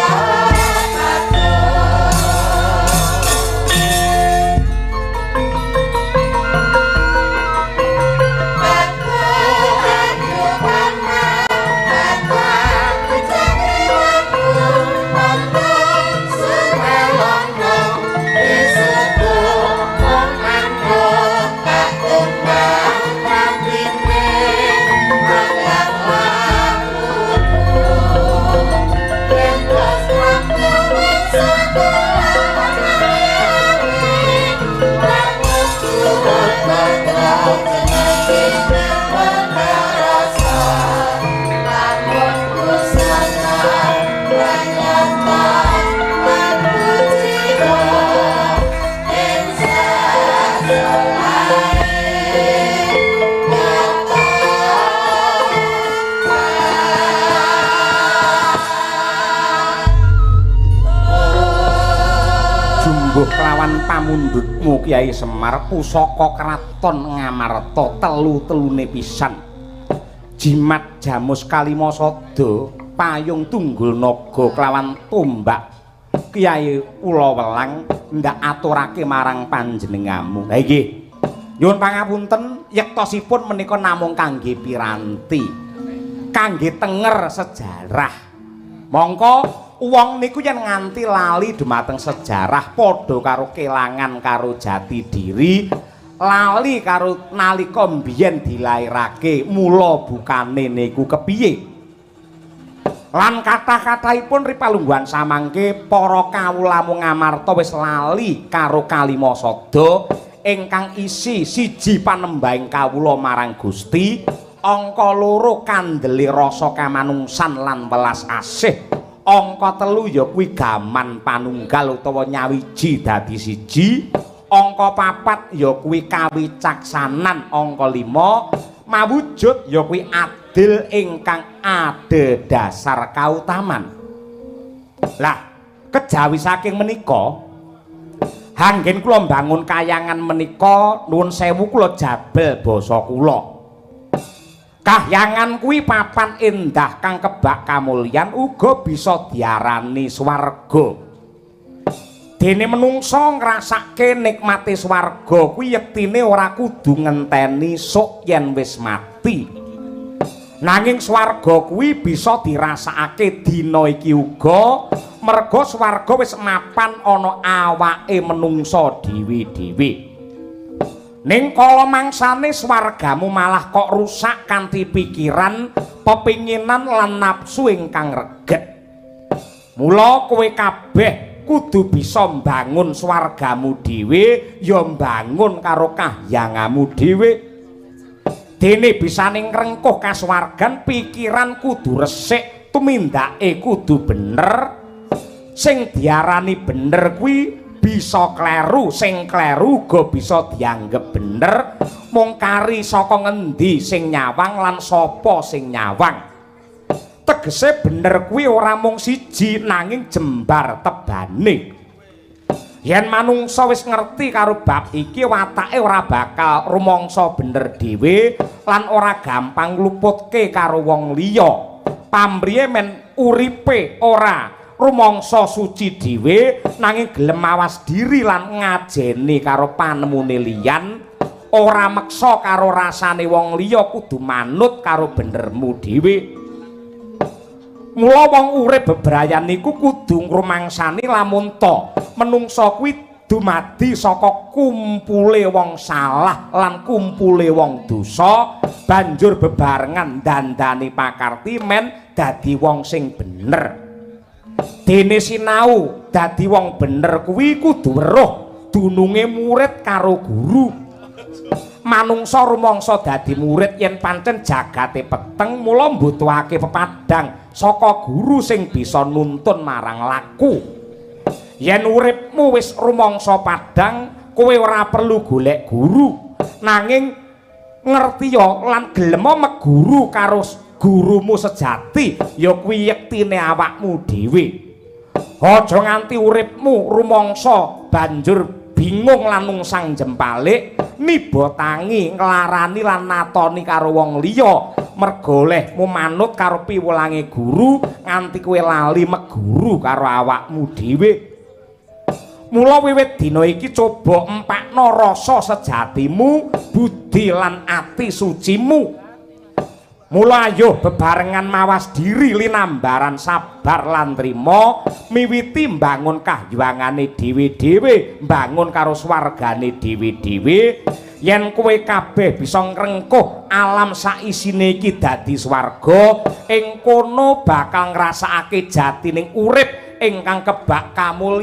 jumbuh kelawan pamundhutmu Kyai Semar pusaka kraton Ngamarta telu-telune pisan jimat jamus kalimasada payung tunggul naga kelawan tombak Kyai Ula Welang ndak aturake marang panjenengamu. Ha nggih. Nyuwun pangapunten yektosipun menika namung kangge piranti. Kangge tenger sejarah. Mongko wong niku yen nganti lali dumateng sejarah padha karo kelangan karo jati diri, lali karo nalika mbiyen dilairake, mula bukane niku kepiye? Lan kathah-kathahipun ripalungguhan samangke para kawula Ngamarta wis lali karo kalimasada ingkang isi siji panembahing kawula marang Gusti, angka loro kandeli rasa kamanungsan lan welas asih, angka telu ya kuwi gaman panunggal utawa nyawiji dadi siji, angka papat ya kuwi kawicaksanan, angka 5 mawujud ya kuwi adil ingkang adhedhasar kautaman. Lah, kejawi saking menika anggen kula mbangun kayangan menika nuwun sewu kula jabel basa kula. Kahyangan kuwi papan endah kang kebak kamulyan uga bisa diarani swarga. Dene menungsa ngrasake nikmate swarga kuwi yektine ora kudu ngenteni sok yen wis mati. Nanging swarga kuwi bisa dirasakake dina iki uga merga swarga wis mapan ana awake menungsa dhewe-dhewe. Ning kala mangsane swargamu malah kok rusak kanthi pikiran, pepinginan lan nafsu ingkang reget. Mula kowe kabeh kudu bisa mbangun swargamu dhewe, ya mbangun karo kahyangamu dhewe. Dene bisane ngrengkuh kasuwargan, pikiran kudu resik, tumindake kudu bener. Sing diarani bener kuwi bisa kleru, sing kleru uga bisa dianggep bener. Mung kari saka ngendi sing nyawang lan sapa sing nyawang. Tegese bener kuwi ora mung siji nanging jembar tebane. Yen manungsa wis ngerti karo bab iki watake ora bakal rumangsa bener dhewe lan ora gampang ngluputke karo wong liya. Pamriye men uripe ora rumangsa suci dhewe nanging gelem mawas diri lan ngajeni karo panemune liyan, ora meksa karo rasane wong liya kudu manut karo benermu dhewe. Mula wong urip bebrayan niku kudu ngrumangsani lamun ta menungsa kuwi dumadi saka kumpule wong salah lan kumpule wong dosa banjur bebarengan dandani pakarti men dadi wong sing bener. Dene sinau dadi wong bener kuwi kudu weruh dununge murid karo guru. Manungsa rumangsa dadi murid yen pancen jagate peteng mula mbutuhake pepadang saka guru sing bisa nuntun marang laku. Yen uripmu wis rumangsa padang, kowe ora perlu golek guru, nanging ngertiya lan gelem meguru karo gurumu sejati, ya kuwi yektine awakmu dhewe. Aja nganti uripmu rumangsa banjur bingung lan nungsang jempalik, niba tangi nglarani lan natoni karo wong liya, merga olehmu manut karo piwulange guru nganti kowe lali meguru karo awakmu dhewe. Mula wiwit dina iki coba empakno rasa sejatimu, budi lan ati sucimu. Mula ayo bebarengan mawas diri linambaran sabar lan trima, miwiti mbangun kahyuangane dhewe-dhewe, mbangun karo swargane dhewe-dhewe. Yen kowe kabeh bisa ngrengkuh alam saisine iki dadi swarga, ing kono bakal ngrasakake jatining urip ingkang kebak kamulyan.